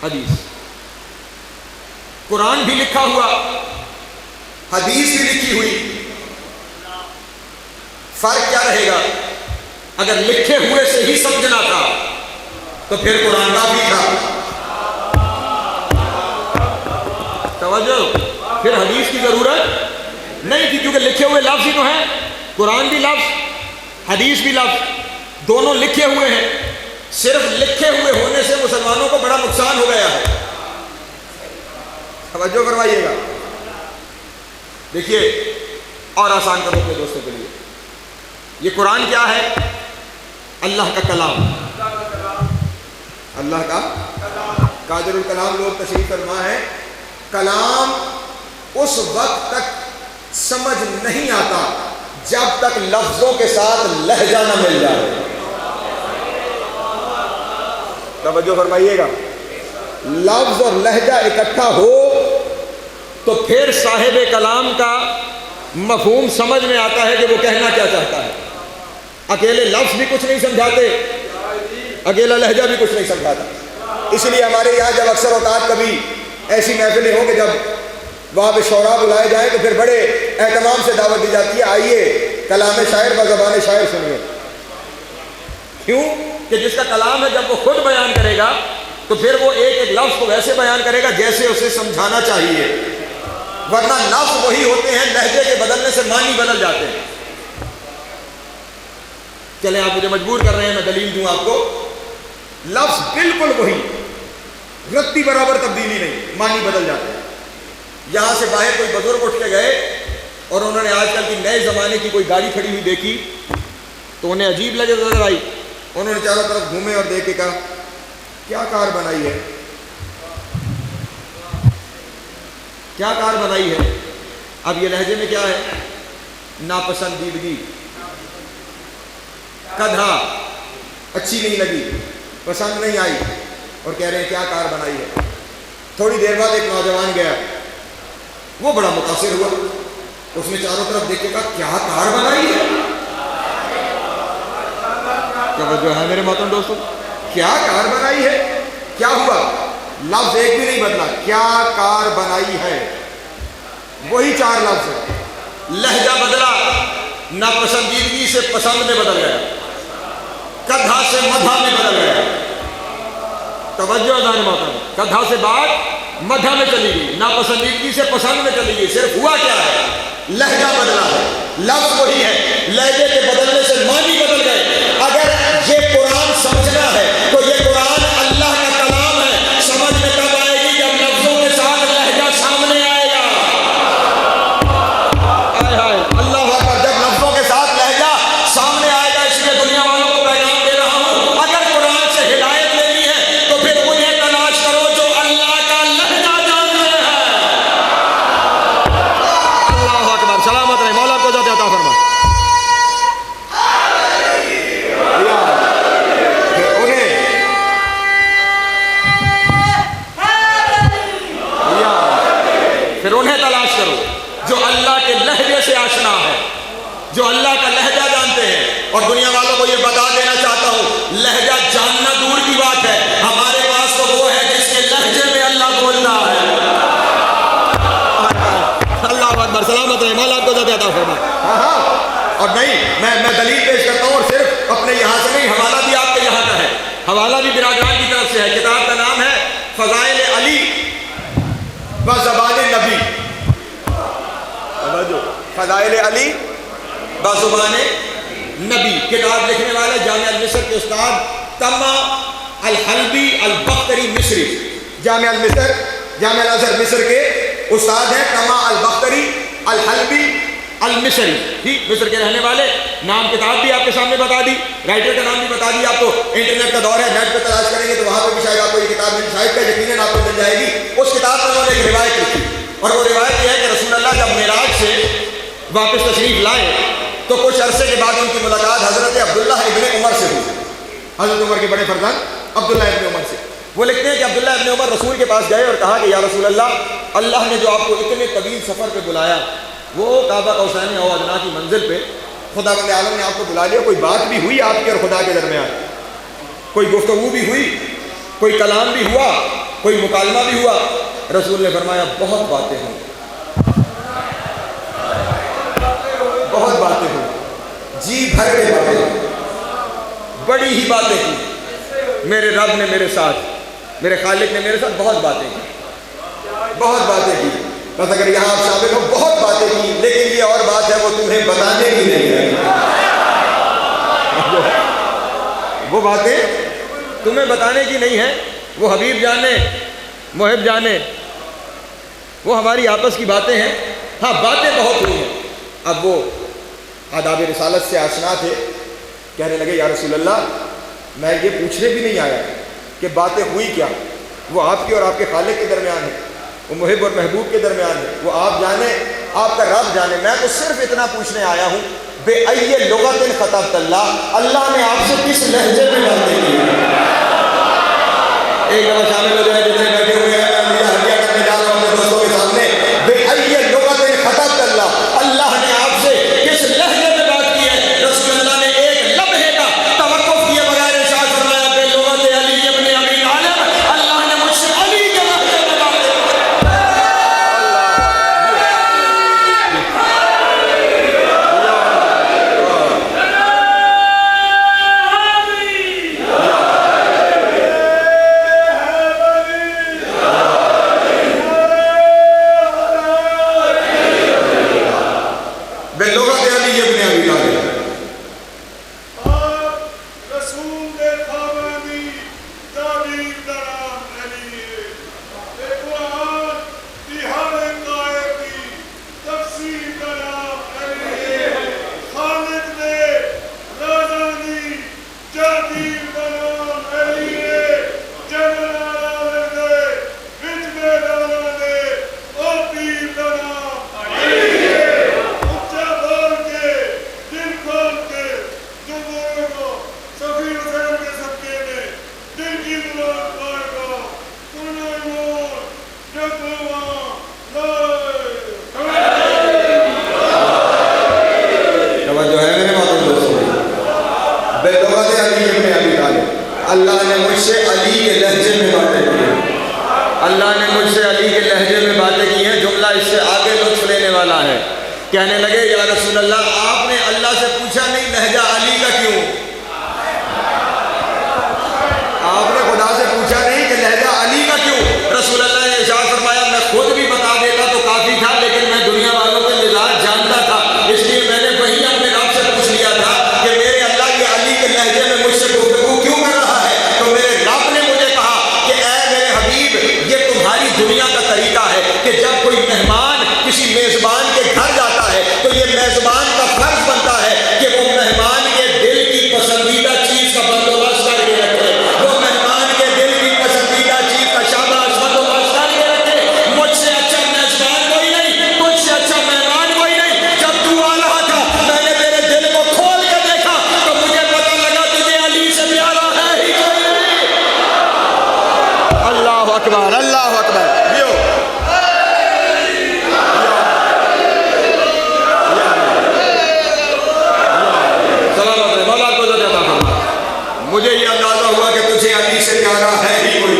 حدیث۔ قرآن بھی لکھا ہوا، حدیث بھی لکھی ہوئی، فرق کیا رہے گا؟ اگر لکھے ہوئے سے ہی سمجھنا تھا تو پھر قرآن کا بھی تھا، توجہ، پھر حدیث کی ضرورت نہیں تھی، کیونکہ لکھے ہوئے لفظ ہی تو ہیں۔ قرآن بھی لفظ، حدیث بھی لفظ، دونوں لکھے ہوئے ہیں۔ صرف لکھے ہوئے ہونے سے مسلمانوں کو بڑا نقصان ہو گیا ہے، توجہ کروائیے گا۔ دیکھیے اور آسان کرو اپنے دوستوں کے لیے، یہ قرآن کیا ہے؟ اللہ کا کلام، اللہ کا قادر الکلام لوگ تشریف فرما ہے۔ کلام اس وقت تک سمجھ نہیں آتا جب تک لفظوں کے ساتھ لہجہ نہ مل جائے۔ توجہ فرمائیے گا، لفظ اور لہجہ اکٹھا ہو تو پھر صاحب کلام کا مفہوم سمجھ میں آتا ہے کہ وہ کہنا کیا چاہتا ہے۔ اکیلے لفظ بھی کچھ نہیں سمجھاتے، اکیلا لہجہ بھی کچھ نہیں سمجھاتا. اس لیے ہمارے یہاں جب اکثر اوقات کبھی ایسی محفلیں ہوں کہ جب وہاں پہ شعراء بلائے جائیں تو پھر بڑے اہتمام سے دعوت دی جاتی ہے, آئیے کلام شاعر بزبان شاعر سنیے. کیوں کہ جس کا کلام ہے جب وہ خود بیان کرے گا تو پھر وہ ایک ایک لفظ کو ویسے بیان کرے گا جیسے اسے سمجھانا چاہیے, ورنہ لفظ وہی ہوتے ہیں, لہجے کے بدلنے سے معنی بدل جاتے ہیں. چلیں آپ مجھے مجبور کر رہے ہیں, میں دلیل دوں آپ کو. لفظ بالکل وہی, رتی برابر تبدیلی نہیں, معنی بدل جاتے ہیں. یہاں سے باہر کوئی بزرگ اٹھ کے گئے اور انہوں نے آج کل کی نئے زمانے کی کوئی گاڑی کھڑی ہوئی دیکھی تو انہیں عجیب لگے نظر آئی. انہوں نے چاروں طرف گھومے اور دیکھ کے کہا کیا کار بنائی ہے, کیا کار بنائی ہے. اب یہ لہجے میں کیا ہے, ناپسندیدگی, کدھا, اچھی نہیں لگی, پسند نہیں آئی, اور کہہ رہے ہیں کیا کار بنائی ہے. تھوڑی دیر بعد ایک نوجوان گیا, وہ بڑا متاثر ہوا, اس نے چاروں طرف دیکھ کے کہا کیا کار بنائی ہے. توجہ ہے میرے محترم دوستو, کیا کار بنائی ہے. کیا ہوا, لفظ ایک بھی نہیں بدلا, کیا کار بنائی ہے, وہی 4 لفظ ہے. لہجہ بدلا, ناپسندیدگی سے پسند میں بدل گیا, کدھا سے مدھا میں بدل گیا. توجہ ہے محترم, کدھا سے بات مدھا میں چلی گئی, ناپسندیدگی سے پسند میں چلی گئی. صرف ہوا کیا ہے, لہجہ بدلا ہے, لفظ وہی ہے, لہجے کے بدلنے سے معنی بدل گئے. اگر یہ قرآن سمجھنا ہے تو یہ قرآن اللہ کا کلام ہے. سمجھ میں کب آئے گی, جب لفظوں کے ساتھ لہجہ سامنے آئے گا. اللہ اکبر, جب لفظوں کے ساتھ لہجہ سامنے آئے گا. اس لیے دنیا والوں کو پیغام دے رہا ہوں, اگر قرآن سے ہدایت لینی ہے تو پھر انہیں تلاش کرو جو اللہ کا لہجہ جانتے ہیں. اللہ اکبر, سلامت رہے, مولا کو ذات عطا فرما. پھر انہیں تلاش کرو جو اللہ کے لہجے سے آشنا ہے, جو اللہ کا لہجہ جانتے ہیں. اور دنیا والوں کو یہ بتا دینا چاہتا ہوں, لہجہ جاننا دور کی بات ہے, ہمارے پاس تو وہ ہے جس کے لہجے میں اللہ بولنا ہے. اللہ اکبر, سلامت رہے, مولا آپ کو ذات عطا فرما. اور نہیں, میں دلیل پیش کرتا ہوں, اور صرف اپنے یہاں سے نہیں, حوالہ بھی آپ کے یہاں کا ہے, حوالہ بھی برادران کی طرف سے ہے. کتاب کا نام ہے فضائل علی بزبان نبی. فضائل علی بزبان نبی. کتاب لکھنے والے جامعہ المصر کے استاد تما الحلبی البختری مصری. جامعہ المصر, جامعہ الازہر مصر کے استاد ہیں تما البختری الحلبی المصری. ٹھیک, مصر کے رہنے والے. نام کتاب بھی آپ کے سامنے بتا دی, رائٹر کا نام بھی بتا دی. آپ کو انٹرنیٹ کا دور ہے, نیٹ پہ تلاش کریں گے تو وہاں پہ بھی شاید آپ کو یہ کتاب مل, شاید کا یقیناً آپ کو مل جائے گی. اس کتاب میں انہوں نے ایک روایت لکھی, اور وہ روایت یہ ہے کہ رسول اللہ جب معراج سے واپس تشریف لائے تو کچھ عرصے کے بعد ان کی ملاقات حضرت عبداللہ ابن عمر سے ہوئی, حضرت عمر کے بڑے فرزند عبداللہ ابن عمر سے. وہ لکھتے ہیں کہ عبداللہ ابن عمر رسول کے پاس گئے اور کہا کہ یا رسول اللہ, اللہ نے جو آپ کو اتنے طویل سفر پہ بلایا, وہ کعبہ قوسین او ادنیٰ کی منزل پہ خدا بند عالم نے آپ کو بلا لیا, کوئی بات بھی ہوئی آپ کے اور خدا کے درمیان, کوئی گفتگو بھی ہوئی, کوئی کلام بھی ہوا, کوئی مکالمہ بھی ہوا. رسول نے فرمایا بہت باتیں ہوں, بہت باتیں ہوں, جی بھر کے باتیں ہوں, بڑی ہی باتیں کی. میرے رب نے میرے ساتھ, میرے خالق نے میرے ساتھ بہت باتیں کی, بہت باتیں کی. بس اگر یہاں آپ شامل ہو, بہت باتیں کی, لیکن یہ اور بات ہے وہ تمہیں بتانے کی نہیں ہے. وہ باتیں تمہیں بتانے کی نہیں ہے, وہ حبیب جانے, محب جانے, وہ ہماری آپس کی باتیں ہیں. ہاں باتیں بہت ہوئی ہیں. اب وہ آداب رسالت سے آشنا تھے, کہنے لگے یا رسول اللہ, میں یہ پوچھنے بھی نہیں آیا کہ باتیں ہوئی کیا. وہ آپ کی اور آپ کے خالق کے درمیان ہے, وہ محب اور محبوب کے درمیان ہے, وہ آپ جانے, آپ کا رب جانے. میں تو صرف اتنا پوچھنے آیا ہوں, بے ای لغت خطبت اللہ, اللہ نے آپ سے کس لہجے میں باتیں کی. ایک دفعہ شامل ہو جائے جتنے بیٹھے ہوئے ہیں, میں ہدیہ کرنے جا رہا ہوں اپنے دوستوں کے سامنے. بے ای لغت خطبت اللہ, اللہ نے آپ سے کس لہجے میں بات کی ہے. رسول اللہ نے ایک لمحے کا توقف کیے بغیر ارشاد فرمایا بے نے مجھ سے علی کے لہجے میں باتیں کی ہیں، اللہ نے مجھ سے علی کے لہجے میں باتیں کی ہیں۔ جملہ اس سے آگے لطف لینے والا ہے۔ کہنے لگے یا رسول اللہ آپ نے اللہ سے پوچھا نہیں لہجہ علی کا کیوں؟ آپ نے خدا سے پوچھا نہیں کہ لہجہ علی کا کیوں؟ رسول اللہ نے ارشاد فرمایا میں خود بھی بتا دیتا تو کافی تھا، لیکن میں دنیا والوں کے مزاج جانتا تھا، اس لیے میں نے وہی اپنے رب سے پوچھ لیا تھا کہ میرے اللہ یہ علی کے لہجے میں مجھ سے گفتگو کیوں کر رہا ہے؟ تو میرے رب نے مجھے کہا کہ اے میرے حبیب یہ تمہاری دنیا کا طریقہ ہے کہ جب کوئی مہمان کسی میزبان کے گھر جاتا ہے تو یہ میزبان کا فرض بنتا ہے کہ وہ مہمان کے دل کی پسندیدہ چیز کا بندوبست کر کے رکھے، وہ مہمان کے دل کی پسندیدہ چیز کا شاباش بندوبست کر کے رکھے۔ مجھ سے اچھا میزبان کوئی نہیں، مجھ سے اچھا مہمان کوئی نہیں۔ جب تو آ رہا تھا میں نے تیرے دل کو کھول کے دیکھا تو مجھے پتہ لگا تجھے علی سے پیارا ہے ہی کوئی نہیں۔ اللہ اکبر، اللہ اکبر۔ مجھے یہ اندازہ ہوا کہ تجھے علی سے پیارا ہے ہی کوئی،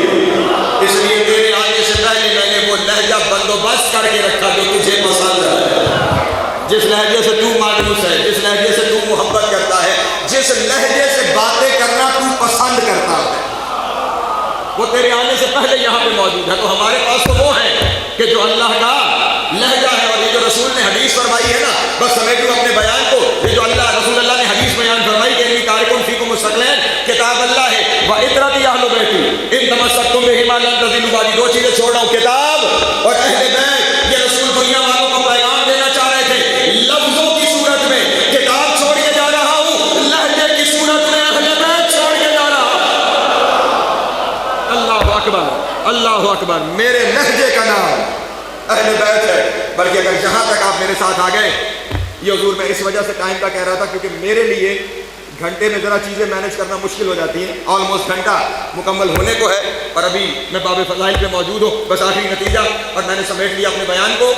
اس لیے تیرے آنے سے پہلے میں نے وہ لہجہ بندوبست کر کے رکھا جو تجھے پسند ہے، جس لہجے سے تو مانوس ہے، جس لہجے سے تو محبت کرتا ہے، جس لہجے سے باتیں کرنا تو پسند کرتا ہے، وہ تیرے آنے سے پہلے یہاں پہ موجود ہے۔ تو ہمارے پاس تو وہ ہے کہ جو اللہ کا لہجہ ہے، اور یہ جو رسول نے حدیث فرمائی ہے نا، بس سمیٹو اپنے بیان کو، یہ جو اللہ رسول اللہ نے حدیث بیان فرمائی کہ انی تارکم فیکم الثقلین، کتاب اللہ ہے وعطرتی اہل بیتی ان تمسکتم بہما لن تضلوا بعدی۔ دو چیزیں چھوڑ رہا ہوں، کتاب اور اہل بیت۔ یہ رسول دنیا والوں کو پیغام دینا چاہ رہے تھے لفظوں کی صورت میں، کتاب چھوڑ کے جا رہا ہوں، لہجے کی صورت میں اہل بیت چھوڑ کے جا رہا ہوں۔ اللہ اکبر، اللہ اکبر۔ میرے لہجے کا نام اہل بیت ہے، بلکہ اگر جہاں تک آپ میرے ساتھ آ گئے، یہ حضور میں اس وجہ سے ٹائم کا کہہ رہا تھا کیونکہ میرے لیے گھنٹے میں ذرا چیزیں مینیج کرنا مشکل ہو جاتی ہیں، آلموسٹ گھنٹہ مکمل ہونے کو ہے اور ابھی میں باب فضائل پہ موجود ہوں۔ بس آخری نتیجہ، اور میں نے سمیٹ لیا اپنے بیان کو،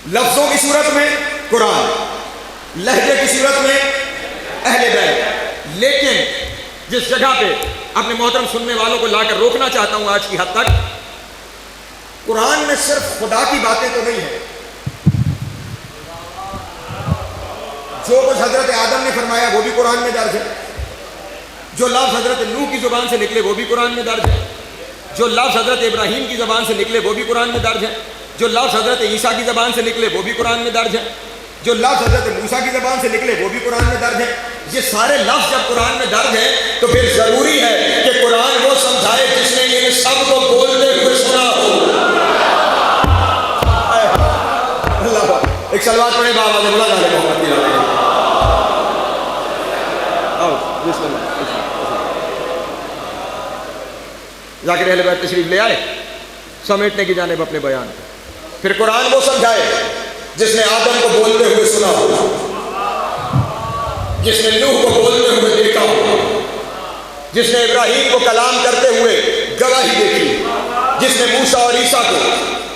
لفظوں کی صورت میں قرآن، لہجے کی صورت میں اہل بیت، لیکن جس جگہ پہ اپنے محترم سننے والوں کو لا کر روکنا چاہتا ہوں آج کی حد تک، قرآن میں صرف خدا کی باتیں تو نہیں ہیں، جو کچھ حضرت آدم نے فرمایا وہ بھی قرآن میں درج ہے، جو لفظ حضرت نوح کی زبان سے نکلے وہ بھی قرآن میں درج ہے، جو لفظ حضرت ابراہیم کی زبان سے نکلے وہ بھی قرآن میں درج ہے، جو لفظ حضرت عیسیٰ کی زبان سے نکلے وہ بھی قرآن میں درج ہے، جو لفظ حضرت موسیٰ کی زبان سے نکلے وہ بھی قرآن میں درج ہے۔ یہ سارے لفظ جب قرآن میں درج ہیں تو پھر ضروری ہے کہ قرآن وہ سمجھائے جس نے ان سب کو بولتے ہوئے سنا ہو۔ ایک سلوات پڑھے بابا نے بولا جانے محمد کی رائے۔ بسم اللہ۔ ذاکر اہل بیت تشریف لے آئے سمیٹنے کی جانب اپنے بیان کو۔ پھر قرآن وہ سمجھائے جس نے آدم کو بولتے ہوئے سنا ہو، جس نے نوح کو بولتے ہوئے دیکھا ہو، جس نے ابراہیم کو کلام کرتے ہوئے گواہی دیکھی، جس نے موسیٰ اور عیسیٰ کو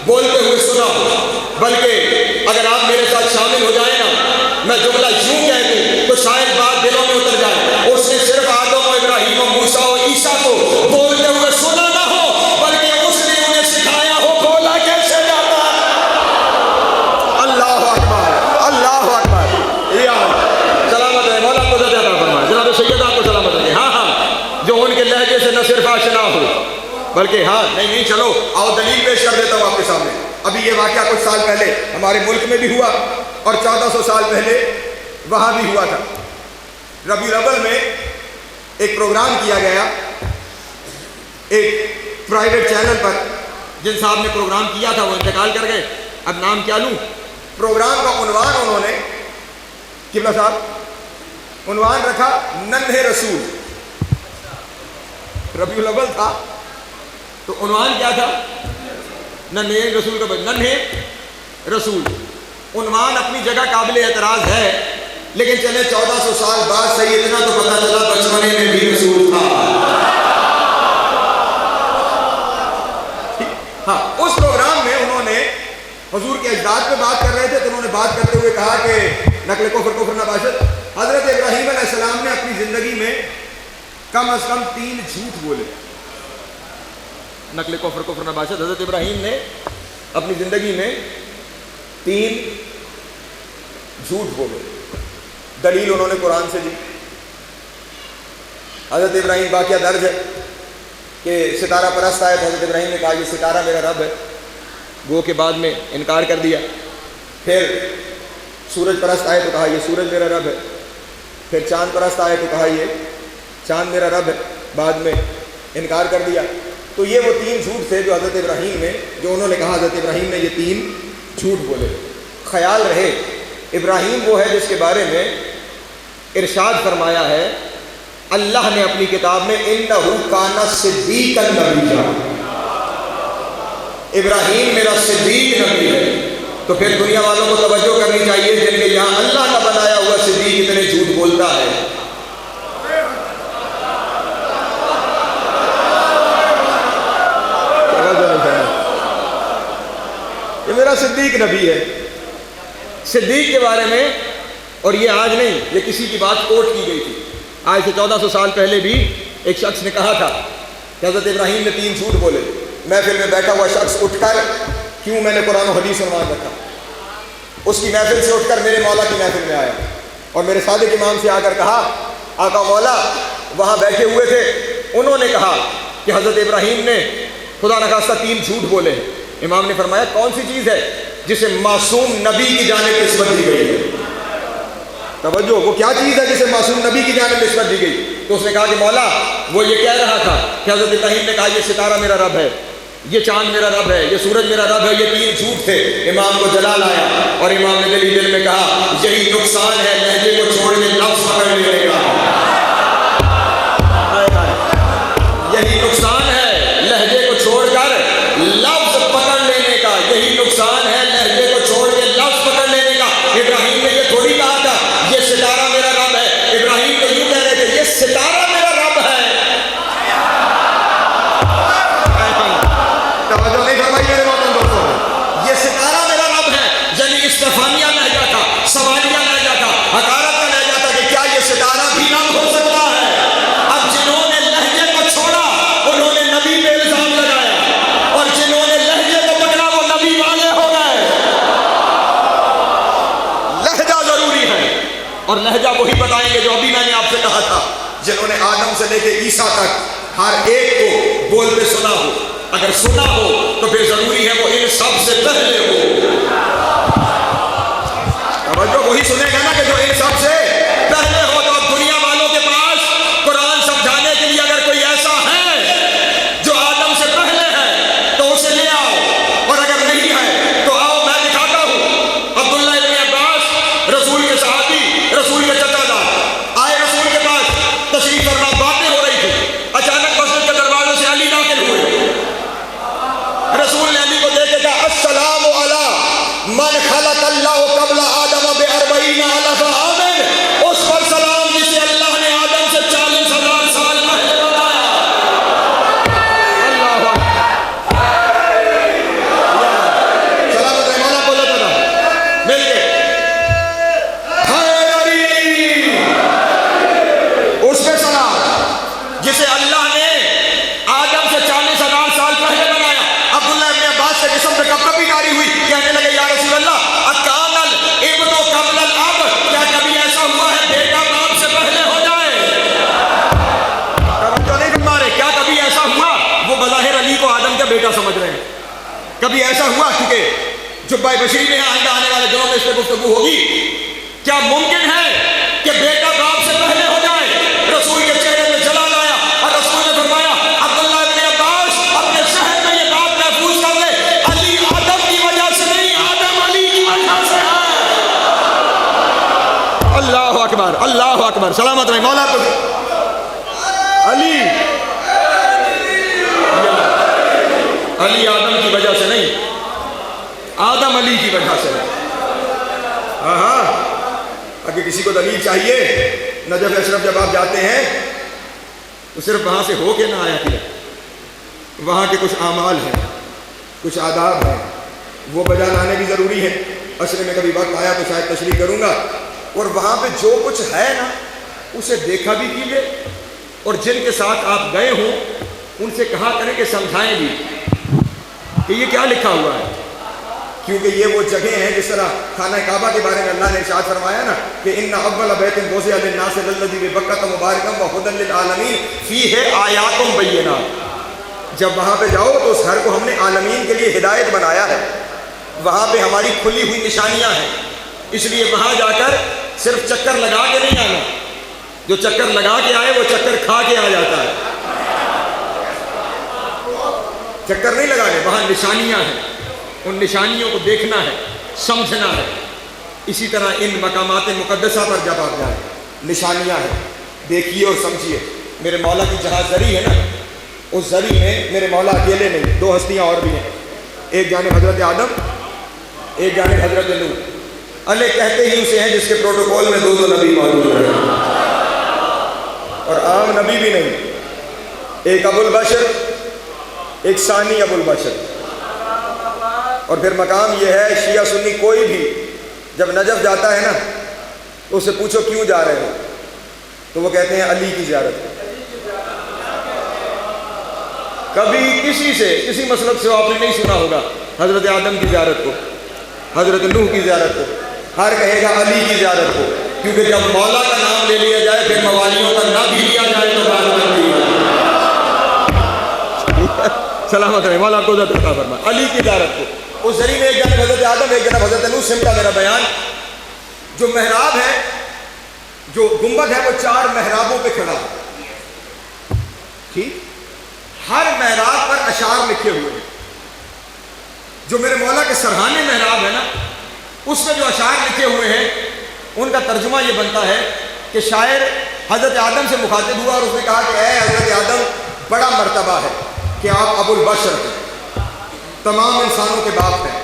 بولتے ہوئے سنا ہو۔ بلکہ اگر آپ میرے ساتھ شامل ہو جائیں نا، میں جملہ یوں کہہ دوں تو شاید بات دلوں میں اتر جائے۔ اس نے صرف آدم و ابراہیم و موسیٰ و عیسیٰ کو بولتے ہوئے سنا نہ ہو، بلکہ اس نے انہیں سکھایا ہو بولا کیسے جاتا ہے۔ اللہ اکبر، اللہ اکبر۔ یا سلامت ہے، مولا کو زیادہ فرمائے، جناب سید آپ کو سلامت ہے۔ ہاں ہاں، جو ان کے لہجے سے نہ صرف آشنا ہو بلکہ ہاں نہیں چلو آؤ دلیل پیش کر دیتا ہوں آپ کے سامنے۔ ابھی یہ واقعہ کچھ سال پہلے ہمارے ملک میں بھی ہوا اور 1400 سال پہلے وہاں بھی ہوا تھا۔ ربیع الاول میں ایک پروگرام کیا گیا ایک پرائیویٹ چینل پر، جن صاحب نے پروگرام کیا تھا وہ انتقال کر گئے، اب نام کیا لوں۔ پروگرام کا عنوان انہوں نے قبلہ صاحب عنوان رکھا ننھے رسول۔ ربیع الاول تھا تو عنوان کیا تھا؟ ننھے رسول کا ننھے رسول۔ عنوان اپنی جگہ قابل اعتراض ہے، لیکن چلے 1400 سال بعد صحیح اتنا تو پتہ چلا بچپنے میں بھی رسول تھا۔ ہاں، اس پروگرام میں انہوں نے حضور کے اجداد پہ بات کر رہے تھے تو انہوں نے بات کرتے ہوئے کہا کہ نقل کفر کفر نہ باشد۔ حضرت ابراہیم علیہ السلام نے اپنی زندگی میں کم از کم 3 جھوٹ بولے. نقل کفر نباشت. حضرت ابراہیم نے اپنی زندگی میں 3 جھوٹ بولے. دلیل انہوں نے قرآن سے دی. حضرت ابراہیم واقعہ درج ہے کہ ستارہ پرست آئے تو حضرت ابراہیم نے کہا یہ ستارہ میرا رب ہے، گو کے بعد میں انکار کر دیا. پھر سورج پرست آئے تو کہا یہ سورج میرا رب ہے. پھر چاند پرست آئے تو کہا یہ چاند میرا رب ہے، بعد میں انکار کر دیا. تو یہ وہ 3 جھوٹ تھے جو حضرت ابراہیم نے، جو انہوں نے کہا حضرت ابراہیم نے یہ 3 جھوٹ بولے. خیال رہے ابراہیم وہ ہے جس کے بارے میں ارشاد فرمایا ہے اللہ نے اپنی کتاب میں انہ کان صدیقا نبیّا. ابراہیم میرا صدیق نبی ہے. تو پھر دنیا والوں کو توجہ کرنی چاہیے جن کے یہاں اللہ کا بنایا ہوا صدیق اتنے جھوٹ بولتا ہے. یہ میرا صدیق نبی ہے. صدیق کے بارے میں، اور یہ آج نہیں، یہ کسی کی بات کوٹ کی گئی تھی. آج سے 1400 سال پہلے بھی ایک شخص نے کہا تھا کہ حضرت ابراہیم نے 3 جھوٹ بولے. محفل میں بیٹھا ہوا شخص اٹھ کر، کیوں میں نے قرآن و حدیث عنوان رکھا، اس کی محفل سے اٹھ کر میرے مولا کی محفل میں آیا اور میرے صادق امام سے آ کر کہا آقا مولا وہاں بیٹھے ہوئے تھے، انہوں نے کہا کہ حضرت ابراہیم نے خدا نخواستہ 3 جھوٹ بولے. امام نے فرمایا کون سی چیز ہے جسے معصوم نبی کی جانب نسبت دی گئی ہے؟ توجہ، وہ کیا چیز ہے جسے معصوم نبی کی جانب نسبت دی گئی؟ تو اس نے کہا کہ مولا وہ یہ کہہ رہا تھا کہ حضرت ابراہیم نے کہا یہ ستارہ میرا رب ہے، یہ چاند میرا رب ہے، یہ سورج میرا رب ہے. یہ 3 جھوٹ تھے. امام کو جلال آیا اور امام نے دل میں کہا یہی نقصان ہے لہجے کو چھوڑ کے لفظ پکڑ لینے کا. یہی نقصان ہے لہجے کو چھوڑ کر لفظ پکڑ لینے کا. یہی نقصان ہے لہجے کو چھوڑ کے لفظ پکڑ لینے کا. ابراہیم نے یہ تھوڑی کہا تھا یہ ستارہ میرا رب ہے. ابراہیم تو یوں کہہ رہے تھے یہ ستارہ میرا رب ہے. توجہ نہیں فرمائی میرے محترم دوستوں. یہ ستارہ میرا رب ہے یعنی استفہامیہ لہجہ تھا، سوالیہ لہجہ تھا، حقارت کا لہجہ تھا کہ کیا یہ ستارہ بھی رب ہو سکتا ہے. اب جنہوں نے لہجے کو چھوڑا انہوں نے نبی پہ الزام لگایا اور جنہوں نے لہجے کو پکڑا وہ نبی والے ہو گئے. لہجہ ضروری ہے اور لہجہ وہی بتائیں گے جو ابھی میں نے آپ سے کہا تھا جنہوں نے آدم سے لے کے عیسیٰ تک ہر ایک کو بولتے سنا ہو. اگر سنا ہو تو پھر ضروری ہے وہ ان سب سے پہلے ہو. توجہ، وہی سنے گا نا کہ جو ان سب سے پہلے ہو. تو دنیا والوں کے پاس قرآن سمجھانے کے لیے اگر کوئی ایسا ہے جو آدم سے پہلے ہے تو اسے لے آؤ، اور اگر نہیں ہے تو آؤ میں دکھاتا ہوں. عبداللہ ابن عباس رسول کے صحابی، رسول کے چچا جان آئے رسول کے پاس تشریف فرما، باتیں ہو رہی تھی. اچانک مسجد کے دروازے سے علی داخل ہوئے. رسول نے علی کو دیکھ کے کہا السلام علی من خلق اللہ قبل آدم ب40 الف عام. اس پر سلام جسے اللہ نے آدم سے 40,000 سال پہلے بنایا. اللہ سلامت ہے مولا بولے تو نا مل کے علی اس پہ سلام جسے اللہ نے آدم سے 40,000 سال پہلے بنایا. عبداللہ ابن عباس سے جسم پہ کب کبھی داری ہوئی، کہنے لگے یا رسول اللہ اکان الابن قبل الاب، کیا کبھی ایسا ہوا ہے بیٹا باپ سے پہلے ہو جائے؟ توجہ نہیں فرما رہے. کیا کبھی ایسا ہوا؟ وہ بظاہر علی کو آدم کا بیٹا سمجھ رہے ہیں. کبھی ایسا ہوا؟ کیونکہ جبہ بشیر میں آئندہ آنے والے دنوں میں اس پہ گفتگو ہوگی. کیا ممکن ہے کہ بیٹا باپ سے پہلے ہو جائے؟ رسول کے چہرے میں جلال آیا اور رسول نے فرمایا عبداللہ ابن عباس اپنے شہر میں یہ بات محفوظ کر لے، علی آدم کی وجہ سے نہیں، آدم علی کی وجہ سے ہے. اللہ اکبر، اللہ اکبر. سلامت رہے مولا. تو علی علی آدم کی وجہ سے نہیں، آدم علی کی وجہ سے ہے. ہاں اگر کسی کو دلیل چاہیے نجف اشرف جب آپ جاتے ہیں تو صرف وہاں سے ہو کے نہ آیا کیا. وہاں کے کچھ اعمال ہیں، کچھ آداب ہیں، وہ بجا لانے بھی ضروری ہے. عصر میں کبھی وقت آیا تو شاید تشریح کروں گا. اور وہاں پہ جو کچھ ہے نا اسے دیکھا بھی کیجیے اور جن کے ساتھ آپ گئے ہوں ان سے کہا کریں کہ سمجھائیں بھی کہ یہ کیا لکھا ہوا ہے، کیونکہ یہ وہ جگہ ہیں جس طرح خانہ کعبہ کے بارے میں اللہ نے ارشاد فرمایا نا کہ ان اول بیت وضع للناس الذی ببکۃ مبارکا وہدی للعالمین فیہ آیات بینات، جب وہاں پہ جاؤ تو اس گھر کو ہم نے عالمین کے لیے ہدایت بنایا ہے، وہاں پہ ہماری کھلی ہوئی نشانیاں ہیں، اس لیے وہاں جا کر صرف چکر لگا کے نہیں آنا، جو چکر لگا کے آئے وہ چکر کھا کے آ جاتا ہے، چکر نہیں لگانے، وہاں نشانیاں ہیں، ان نشانیوں کو دیکھنا ہے، سمجھنا ہے۔ اسی طرح ان مقامات مقدسہ پر جب آپ جائیں، نشانیاں ہیں، دیکھیے اور سمجھیے۔ میرے مولا کی جہاں زری ہے نا، اس زری میں میرے مولا اکیلے نہیں، دو ہستیاں اور بھی ہیں، ایک جانب حضرت آدم، ایک جانب حضرت نوح۔ اللہ کہتے ہی اسے ہیں جس کے پروٹوکول میں دو نبی موجود ہیں، اور عام نبی بھی نہیں، ایک ابو البشر، ایک ثانی ابو البشر۔ اور پھر مقام یہ ہے، شیعہ سنی کوئی بھی جب نجف جاتا ہے نا تو اس سے پوچھو کیوں جا رہے ہو، تو وہ کہتے ہیں علی کی زیارت۔ کبھی کسی سے کسی مسلک سے آپ نے نہیں سنا ہوگا حضرت آدم کی زیارت کو، حضرت نوح کی زیارت کو، ہر کہے گا علی کی زیارت کو، کیونکہ جب مولا کا نام لے لیا جائے پھر موالیوں کا نہ بھی لیا جائے تو بات بنتی ہے۔ سلامت رہے، مولا کو عزت عطا فرمائے۔ علی کی زیارت کو، اس ذریعے میں ایک جانب حضرت آدم ایک جانب حضرت نوح، سمٹا میرا بیان۔ جو محراب ہے، جو گنبد ہے، وہ 4 محرابوں پہ کھڑا ہے، ٹھیک، ہر محراب پر اشعار لکھے ہوئے ہیں۔ جو میرے مولا کے سرحانے محراب ہے نا، اس میں جو اشعار لکھے ہوئے ہیں ان کا ترجمہ یہ بنتا ہے کہ شاعر حضرت آدم سے مخاطب ہوا اور اس نے کہا کہ اے حضرت آدم، بڑا مرتبہ ہے کہ آپ ابو البشر ہیں، تمام انسانوں کے باپ ہیں،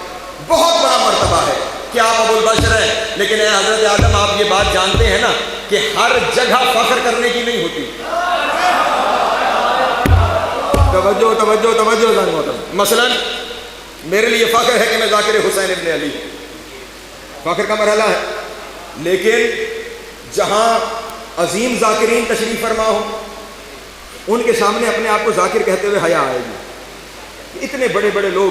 بہت بڑا مرتبہ ہے کہ آپ ابو البشر ہیں، لیکن اے حضرت آدم آپ یہ بات جانتے ہیں نا کہ ہر جگہ فخر کرنے کی نہیں ہوتی۔ توجہ توجہ توجہ۔ مثلا میرے لیے فخر ہے کہ میں ذاکر حسین ابن علی، فخر کا مرحلہ ہے، لیکن جہاں عظیم ذاکرین تشریف فرما ہو ان کے سامنے اپنے آپ کو ذاکر کہتے ہوئے حیا آئے گی۔ اتنے بڑے بڑے لوگ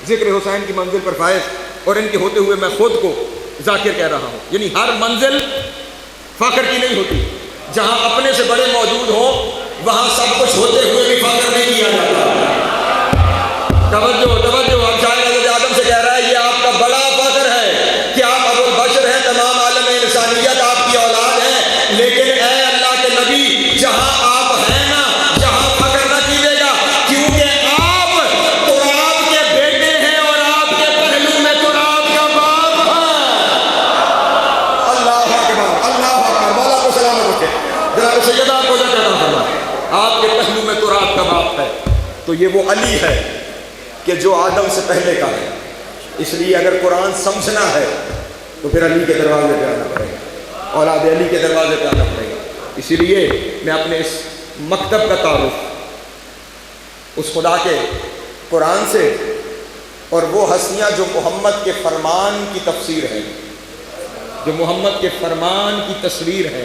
ذکر حسین کی منزل پر فائز، اور ان کے ہوتے ہوئے میں خود کو ذاکر کہہ رہا ہوں۔ یعنی ہر منزل فخر کی نہیں ہوتی، جہاں اپنے سے بڑے موجود ہوں وہاں سب کچھ ہوتے ہوئے بھی فخر نہیں کیا جاتا۔ توجہ توجہ، اب شاعر حضرت آدم سے کہہ رہا ہے یہ آپ کا بڑا فخر ہے کہ آپ ابو البشر ہیں، تمام عالم انسانیت آپ کی اولاد ہے، لیکن اے اللہ کے نبی جہاں آپ ہیں نا جہاں فخر نہ کیجیے گا، کیونکہ آپ تراب کے بیٹے ہیں اور آپ کے پہلو میں تراب کا باپ ہے۔ اللہ اکبر اللہ اکبر، مولا کو سلامت رکھے، جناب سیدہ کو عزت عطا فرمائے، آپ کے پہلو میں تراب کا باپ ہے۔ تو یہ وہ علی ہے کہ جو آدم سے پہلے کا ہے، اس لیے اگر قرآن سمجھنا ہے تو پھر علی کے دروازے پہ آنا پڑے گا، اولاد علی کے دروازے پہ آنا پڑے گا۔ اسی لیے میں اپنے اس مکتب کا تعارف اس خدا کے قرآن سے اور وہ ہستیاں جو محمد کے فرمان کی تفسیر ہے، جو محمد کے فرمان کی تصویر ہے،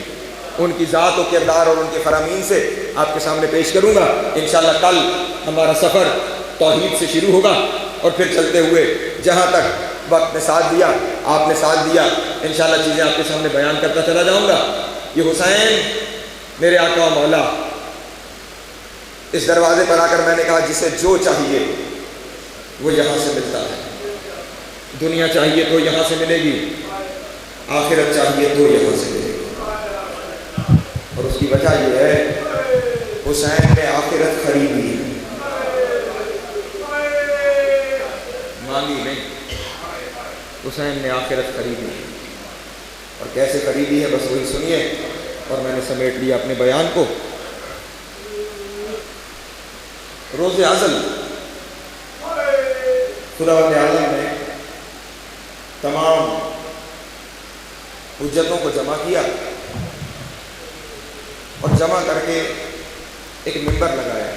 ان کی ذات و کردار اور ان کے فرامین سے آپ کے سامنے پیش کروں گا۔ انشاءاللہ کل ہمارا سفر توحید سے شروع ہوگا اور پھر چلتے ہوئے جہاں تک وقت نے ساتھ دیا، آپ نے ساتھ دیا، انشاءاللہ چیزیں آپ کے سامنے بیان کرتا چلا جاؤں گا۔ یہ حسین میرے آقا و مولا، اس دروازے پر آ کر میں نے کہا جسے جو چاہیے وہ یہاں سے ملتا ہے، دنیا چاہیے تو یہاں سے ملے گی، آخرت چاہیے تو یہاں سے ملے گی، اور اس کی وجہ یہ ہے حسین نے آخرت خریدی ہے، مانگی نہیں، حسین نے آخرت خریدی ہے۔ اور کیسے خریدی ہے بس وہی سنیے، اور میں نے سمیٹ لیا اپنے بیان کو۔ روز ازل خداوند عالم نے تمام حجتوں کو جمع کیا اور جمع کر کے ایک منبر لگایا،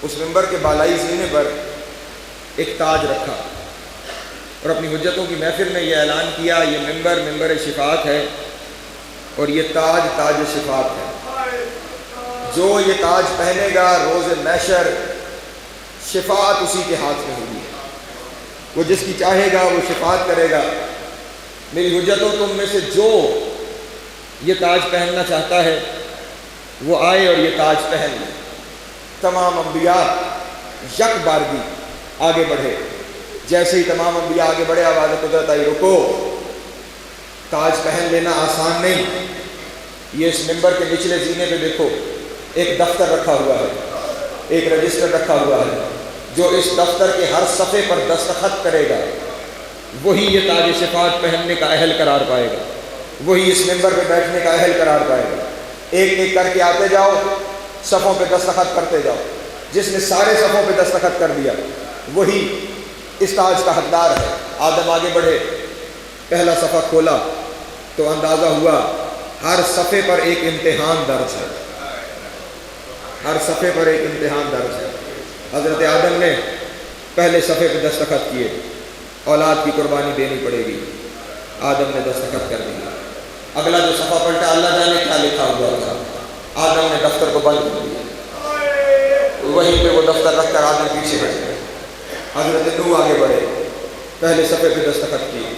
اس منبر کے بالائی زینے پر ایک تاج رکھا اور اپنی حجتوں کی محفل میں یہ اعلان کیا یہ منبر منبر شفاعت ہے اور یہ تاج تاج شفاعت ہے۔ جو یہ تاج پہنے گا روز محشر شفاعت اسی کے ہاتھ میں ہوگی، وہ جس کی چاہے گا وہ شفاعت کرے گا۔ میری حجت ہو تم میں سے جو یہ تاج پہننا چاہتا ہے وہ آئے اور یہ تاج پہن لے۔ تمام انبیاء یک بارگی آگے بڑھے، جیسے ہی تمام انبیاء آگے بڑھے آواز قدرت آئی رکو۔ تاج پہن لینا آسان نہیں، یہ اس منبر کے نچلے زینے پہ دیکھو ایک دفتر رکھا ہوا ہے، ایک رجسٹر رکھا ہوا ہے، جو اس دفتر کے ہر صفحے پر دستخط کرے گا وہی یہ تاج شفاعت پہننے کا اہل قرار پائے گا، وہی اس منبر پہ بیٹھنے کا اہل قرار پائے گا۔ ایک ایک کر کے آتے جاؤ، صفوں پہ دستخط کرتے جاؤ، جس نے سارے صفوں پہ دستخط کر دیا وہی اس تاج کا حقدار ہے۔ آدم آگے بڑھے، پہلا صفحہ کھولا تو اندازہ ہوا ہر صفحے پر ایک امتحان درج ہے، ہر صفحے پر ایک امتحان درج ہے۔ حضرت آدم نے پہلے صفحے پہ دستخط کیے، اولاد کی قربانی دینی پڑے گی، آدم نے دستخط کر دیا۔ اگلا جو صفحہ پلٹا اللہ جانے کیا لکھا ہوا تھا، آدم نے دفتر کو بند کر دیا، وہیں پہ وہ دفتر رکھ کر آدم پیچھے ہٹ گئے۔ حضرت نوح آگے بڑھے، پہلے صفحے پہ دستخط کیے،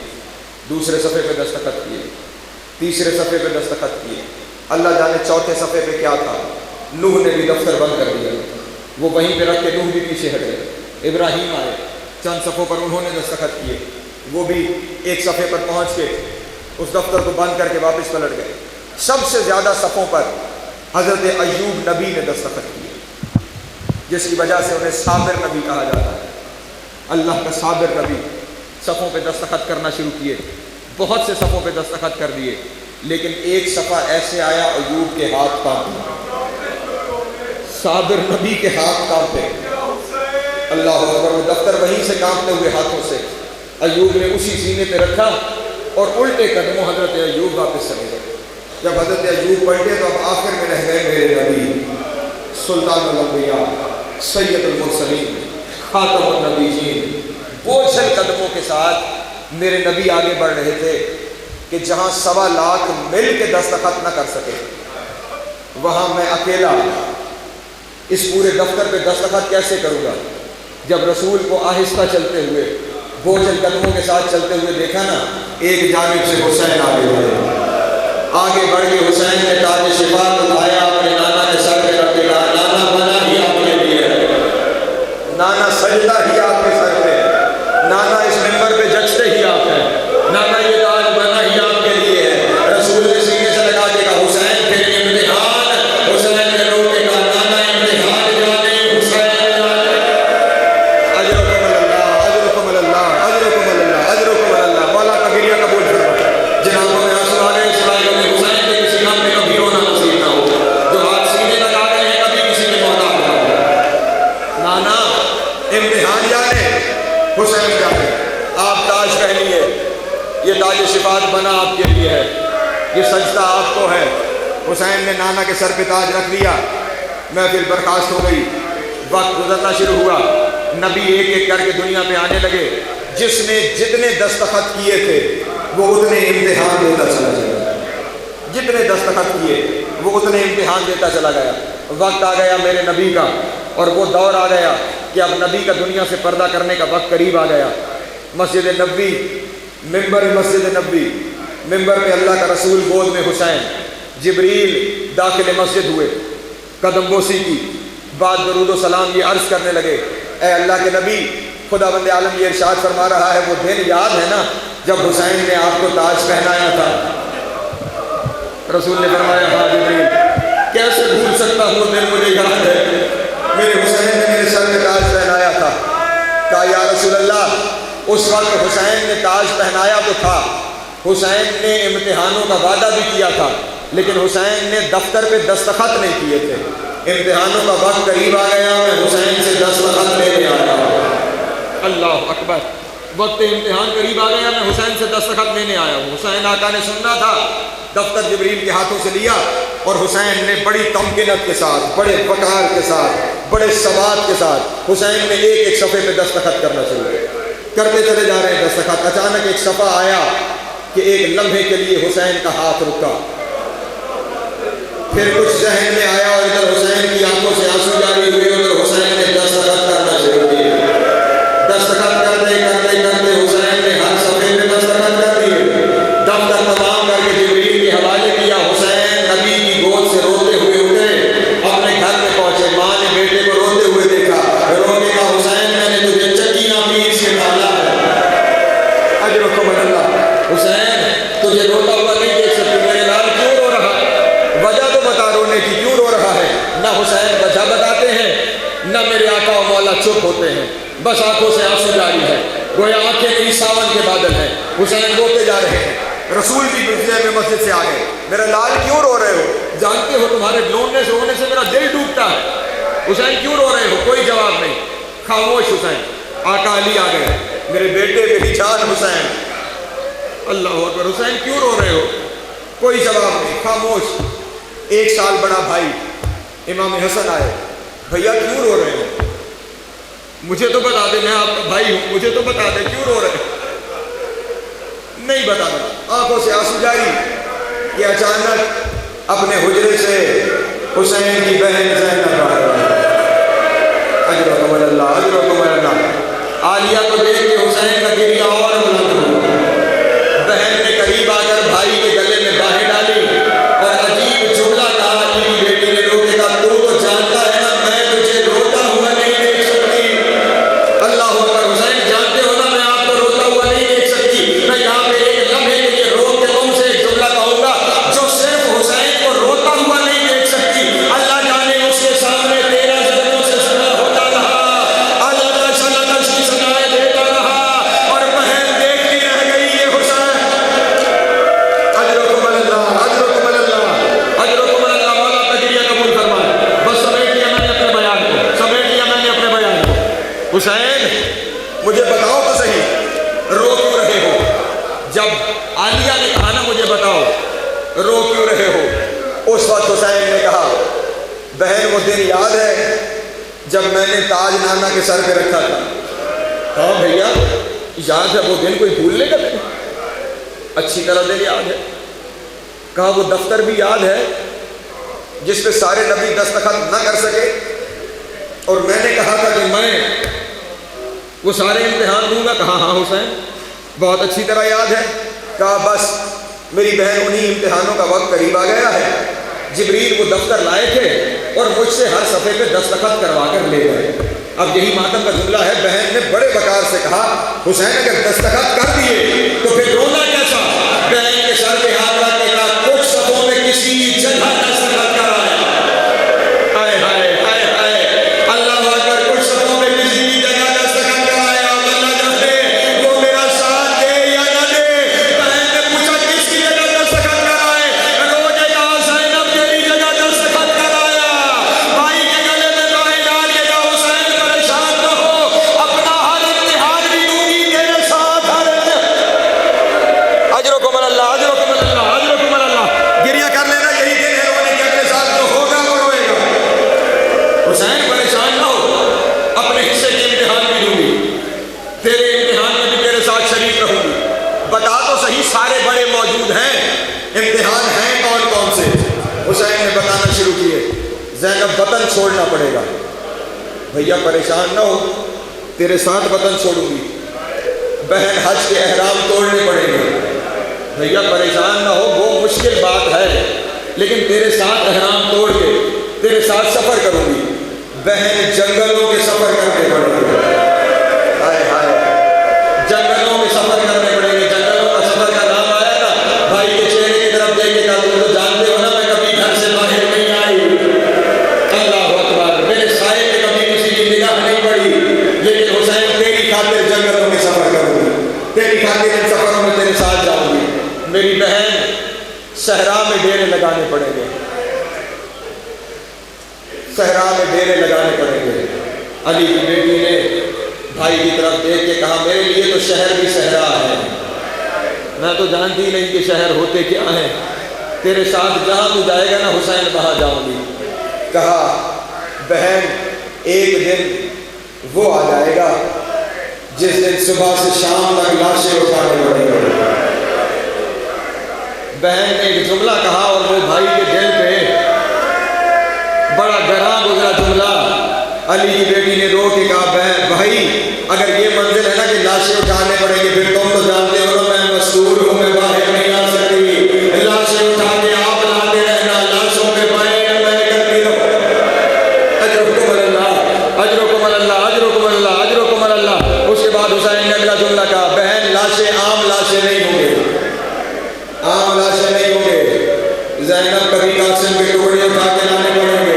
دوسرے صفحے پہ دستخط کیے، تیسرے صفحے پہ دستخط کیے، اللہ جانے چوتھے صفحے پہ کیا تھا، نوح نے بھی دفتر بند کر دیا، وہ وہیں پہ رکھ کے نوح بھی پیچھے ہٹ گئے۔ ابراہیم آئے، چند صفحوں پر انہوں نے دستخط کیے، وہ بھی ایک صفحے پر پہنچ کے اس دفتر کو بند کر کے واپس پلٹ گئے۔ سب سے زیادہ صفوں پر حضرت ایوب نبی نے دستخط کیے، جس کی وجہ سے انہیں صابر نبی کہا جاتا ہے، اللہ کا صابر نبی۔ صفوں پہ دستخط کرنا شروع کیے، بہت سے صفوں پہ دستخط کر دیے، لیکن ایک صفحہ ایسے آیا ایوب کے ہاتھ کانپے، صابر نبی کے ہاتھ کانپے، اللہ اکبر۔ وہ دفتر وہیں سے کانپتے ہوئے ہاتھوں سے ایوب نے اسی سینے پہ رکھا اور الٹے قدموں حضرت ایوب واپس چلے گئے۔ جب حضرت ایوب پلٹے تو اب آخر میں رہ گئے میرے نبی سلطان الانبیاء سید المرسلین خاتم النبیین۔ بوجھل قدموں کے ساتھ میرے نبی آگے بڑھ رہے تھے کہ جہاں 1.25 لاکھ مل کے دستخط نہ کر سکے، وہاں میں اکیلا اس پورے دفتر پہ دستخط کیسے کروں گا؟ جب رسول کو آہستہ چلتے ہوئے بوجھل قدموں کے ساتھ چلتے ہوئے دیکھا نا، ایک جانب سے حسین آگے بڑھے، آگے بڑھ کے حسین نے تاج شفاعت اٹھایا، اپنے نانا کے سر پہ رکھ کے کہا نانا بنا ہی آپ کے لیے ہے، نانا سجدہ ہی آپ کے سر پہ، نانا اس منبر پہ جچتے ہی آپ ہیں، نانا یہ تاج بنا ہی آپ کے لیے ہے۔ رسول نے سینے سے لگا کے کہا حسین پھر امتحان، حسین نے رو کے کہا نانا امتحان جانے حسین جانے۔ اجرکم اللہ، اجرکم اللہ، اجرکم اللہ، اجرکم اللہ۔ مولا کا گریہ قبول فرما، جنابوں میں آنسو آ گئے اس رائے میں حسین کے کسی غم میں کبھی رونا نصیب نہ ہو، جو ہاتھ سینے تک آ گئے ہیں کبھی کسی میں محتاج نہ ہو۔ نانا امتحان جانے حسین جانے، آپ تاج پہنیے، یہ تاج شفاعت بنا آپ کے لیے ہے، یہ سجدہ آپ کو ہے۔ حسین نے نانا کے سر پہ تاج رکھ دیا، محفل برخاست ہو گئی، وقت گزرنا شروع ہوا، نبی ایک ایک کر کے دنیا پہ آنے لگے، جس نے جتنے دستخط کیے تھے وہ اتنے امتحان دیتا چلا گیا، جتنے دستخط کیے وہ اتنے امتحان دیتا چلا گیا۔ وقت آ گیا میرے نبی کا، اور وہ دور آ گیا کہ اب نبی کا دنیا سے پردہ کرنے کا وقت قریب آ گیا۔ مسجد نبوی، ممبر مسجد نبوی، ممبر پہ اللہ کا رسول، گود میں حسین، جبریل داخل مسجد ہوئے، قدم بوسی کی، بعد درود و سلام یہ عرض کرنے لگے، اے اللہ کے نبی، خدا بند عالم یہ ارشاد فرما رہا ہے وہ دن یاد ہے نا جب حسین نے آپ کو تاج پہنایا تھا؟ رسول نے فرمایا ہاں جبریل، کیسے بھول سکتا ہوں، وہ دن مجھے یاد ہے، میرے حسین نے میرے سر میں تاج پہنایا تھا۔ کہا یا رسول اللہ، اس وقت حسین نے تاج پہنایا تو تھا، حسین نے امتحانوں کا وعدہ بھی کیا تھا، لیکن حسین نے دفتر پہ دستخط نہیں کیے تھے۔ امتحانوں کا وقت قریب آ گیا، میں حسین سے دستخط لینے آیا۔ اللہ اکبر، وقت امتحان قریب آ گیا، میں حسین سے دستخط لینے آیا ہوں۔ حسین آقا نے سننا تھا، دفتر جبریل کے ہاتھوں سے لیا، اور حسین نے بڑی تمکنت کے ساتھ، بڑے وقار کے ساتھ، بڑے ثبات کے ساتھ حسین نے ایک ایک صفحے پہ دستخط کرنا شروع کیا، کرتے چلے جا رہے ہیں دستخط۔ اچانک ایک صفحہ آیا کہ ایک لمحے کے لیے حسین کا ہاتھ رکا، پھر کچھ ذہن میں آیا اور ادھر حسین حسین وجہ بتاتے ہیں نہ میرے آقا و مولا چپ ہوتے ہیں، بس آنکھوں سے آنسو جاری ہے، گویا آنکھیں نہیں ساون کے بادل ہیں۔ حسین روتے جا رہے ہیں، رسول بھی گزرے میں مسجد سے آ گئے، میرا لال کیوں رو رہے ہو؟ جانتے ہو تمہارے رونے سے میرا دل ڈوبتا ہے، حسین کیوں رو رہے ہو؟ کوئی جواب نہیں، خاموش حسین۔ آقا علی آ گئے، میرے بیٹے میری جان حسین۔ اللہ اکبر، حسین کیوں رو رہے ہو؟ کوئی جواب نہیں، خاموش۔ 1 سال بڑا بھائی امام حسن آئے، بھیا کیوں رو رہے ہو؟ مجھے تو بتا دے، میں آپ کا بھائی ہوں، مجھے تو بتا دے کیوں رو رہے ہو؟ نہیں بتانا، آنکھوں سے آنسو جاری کہ اچانک اپنے حجرے سے حسین کی بہن زینب آ گئی۔ اجرکم اللہ، اجرکم اللہ۔ عالیہ کو دیکھ کے حسین کا گریہ اور بلند ہوا۔ بہن نے قریب آ کر بھائی کے گلے میں باہیں ڈالی اور عجیب جملہ کہا، علی کی بیٹی نے رو کے کہا، تو جانتا ہے نا میں تجھے روتا ہوا نہیں دیکھ سکتی۔ اللہ اکبر، حسین جانتے ہو نا میں آپ کو روتا ہوا نہیں دیکھ سکتی۔ میں یہاں پہ ایک لمحے کے لیے روک کے تم سے ایک جملہ کہوں گا، جو صرف حسین کو روتا ہوا نہیں دیکھ سکتی، اللہ جانے اس کے سامنے 13 جنوں سے سنا ہوتا رہا، اللہ تعالیٰ کی سنائے دیتا رہا، اور بہن دیکھتی رہ گئی یہ حسین۔ اجرکم اللہ، اجرکم اللہ، اجرکم اللہ۔ مولا تجریہ قبول فرمائے۔ بس سمیٹ لیا میں نے اپنے بیان کو، سمیٹ لیا میں نے اپنے بیان کو۔ حسین مجھے بتاؤ تو صحیح، رو کیوں رہے ہو؟ جب عالیہ نے کہا نا مجھے بتاؤ رو کیوں رہے ہو، اس وقت حسین نے کہا، بہن وہ دن یاد ہے جب میں نے تاج نانا کے سر پہ رکھا تھا؟ ہاں بھیا یاد ہے، وہ دن کوئی بھولنے کا دن؟ اچھی طرح دن یاد ہے۔ کہا وہ دفتر بھی یاد ہے جس پہ سارے نبی دستخط نہ کر سکے، اور میں نے کہا تھا کہ میں وہ سارے امتحان دوں گا؟ کہا ہاں حسین بہت اچھی طرح یاد ہے۔ کہا بس میری بہن انہی امتحانوں کا وقت قریب آ گیا ہے، جبریل وہ دفتر لائے تھے اور مجھ سے ہر صفحے پہ دستخط کروا کر لے گئے۔ اب یہی ماتم کا جملہ ہے، بہن نے بڑے وقار سے کہا، حسین اگر دستخط کر دیے تو پھر رونا کیسا؟ بہن کے سر پہ ہاتھ رکھ کے کہا، کچھ صفوں میں کسی جگہ دستخط کرایا۔ ہائے ہائے ہائے ہائے، اللہ اکبر، کچھ صفوں میں کسی بھی جگہ دستخط کرایا، اللہ جانے وہ میرا ساتھ دے یا نہ دے۔ بہن نے پوچھا کس کی جگہ دستخط کرائے؟ رو کے کہا زینب تیری جگہ دستخط کرایا۔ بھائی کے گلے میں باہیں ڈال کے کہا، حسین پریشان نہ ہو، اپنا ہر امتحان بھی دوں گی تیرے ساتھ، ہر اجرکم اللہ، اجرکم اللہ، اجرکم اللہ۔ گریہ کر لینا، یہی دن ہے رونے کے، اپنے ساتھ جو ہوگا وہ روئے گا۔ حسین پریشان نہ ہو، اپنے حصے کے امتحان بھی دوں گی، تیرے امتحان میں بھی تیرے ساتھ شریک رہوں گی۔ بتا تو صحیح، سارے بڑے موجود ہیں، امتحان ہیں کون کون سے؟ حسین نے بتانا شروع کیے، زینب وطن چھوڑنا پڑے گا۔ بھیا پریشان نہ ہو، تیرے ساتھ وطن چھوڑوں گی۔ بہن حج کے احرام توڑنے پڑیں گے۔ بھیا پریشان نہ ہو، وہ مشکل بات ہے، لیکن تیرے ساتھ احرام توڑ کے تیرے ساتھ سفر کروں گی۔ بہن جنگلوں کے سفر کرنے پڑیں گے، ہائے ہائے، جنگلوں میں سفر کرنے پڑیں گے۔ جنگلوں کا سفر کا نام آیا تھا، بھائی کے چہرے کی طرف دیکھ کے کہا، تم تو جانتے ہو نا میں کبھی گھر سے باہر نہیں آئی۔ اللہ اکبر، میرے سائے پہ کبھی کسی کی نگاہ نہیں پڑی، لیکن حسین تیری خاطر جنگلوں میں سفر کروں گی، تیری خاطر ان سفروں میں تیرے ساتھ جاؤں گی۔ میری بہن صحرا میں ڈیرے لگانے پڑیں گے، صحرا میں ڈیرے لگانے پڑیں گے۔ علی کی بیٹی نے بھائی کی طرف دیکھ کے کہا، میرے لیے تو شہر بھی صحرا ہے، میں تو جانتی نہیں کہ شہر ہوتے کیا ہیں، تیرے ساتھ جہاں تو جائے گا نا حسین وہاں جاؤں گی۔ کہا بہن ایک دن وہ آ جائے گا جس دن صبح سے شام تک لاشیں اٹھانے پڑیں گے۔ بہن نے ایک جملہ کہا اور وہ بھائی کے دل پہ بڑا گراں گزرا جملہ۔ علی کی بیٹی نے رو کے کہا، بہن بھائی اگر یہ منزل ہے نا کہ لاشیں اٹھانے پڑیں گے، پھر تم تو جانتے ہو نا میں مستور ہوں، میں باہر نہیں آ سکتی، لاشیں اٹھا کے آپ لاتے رہنا، لاشوں پہ بائیں میں کرتی رہو۔ اجرکم اللہ، اجرکم اللہ، اجرکم اللہ، اجرکم اللہ۔ اس کے بعد حسین نے اگلا جملہ کہا، بہن لاشیں عام لاشیں نہیں ہوں گے، عام لاشیں نہیں ہوں گے، زینب کبھی قاسم کے ٹکڑے اٹھا کے لانے پڑیں گے،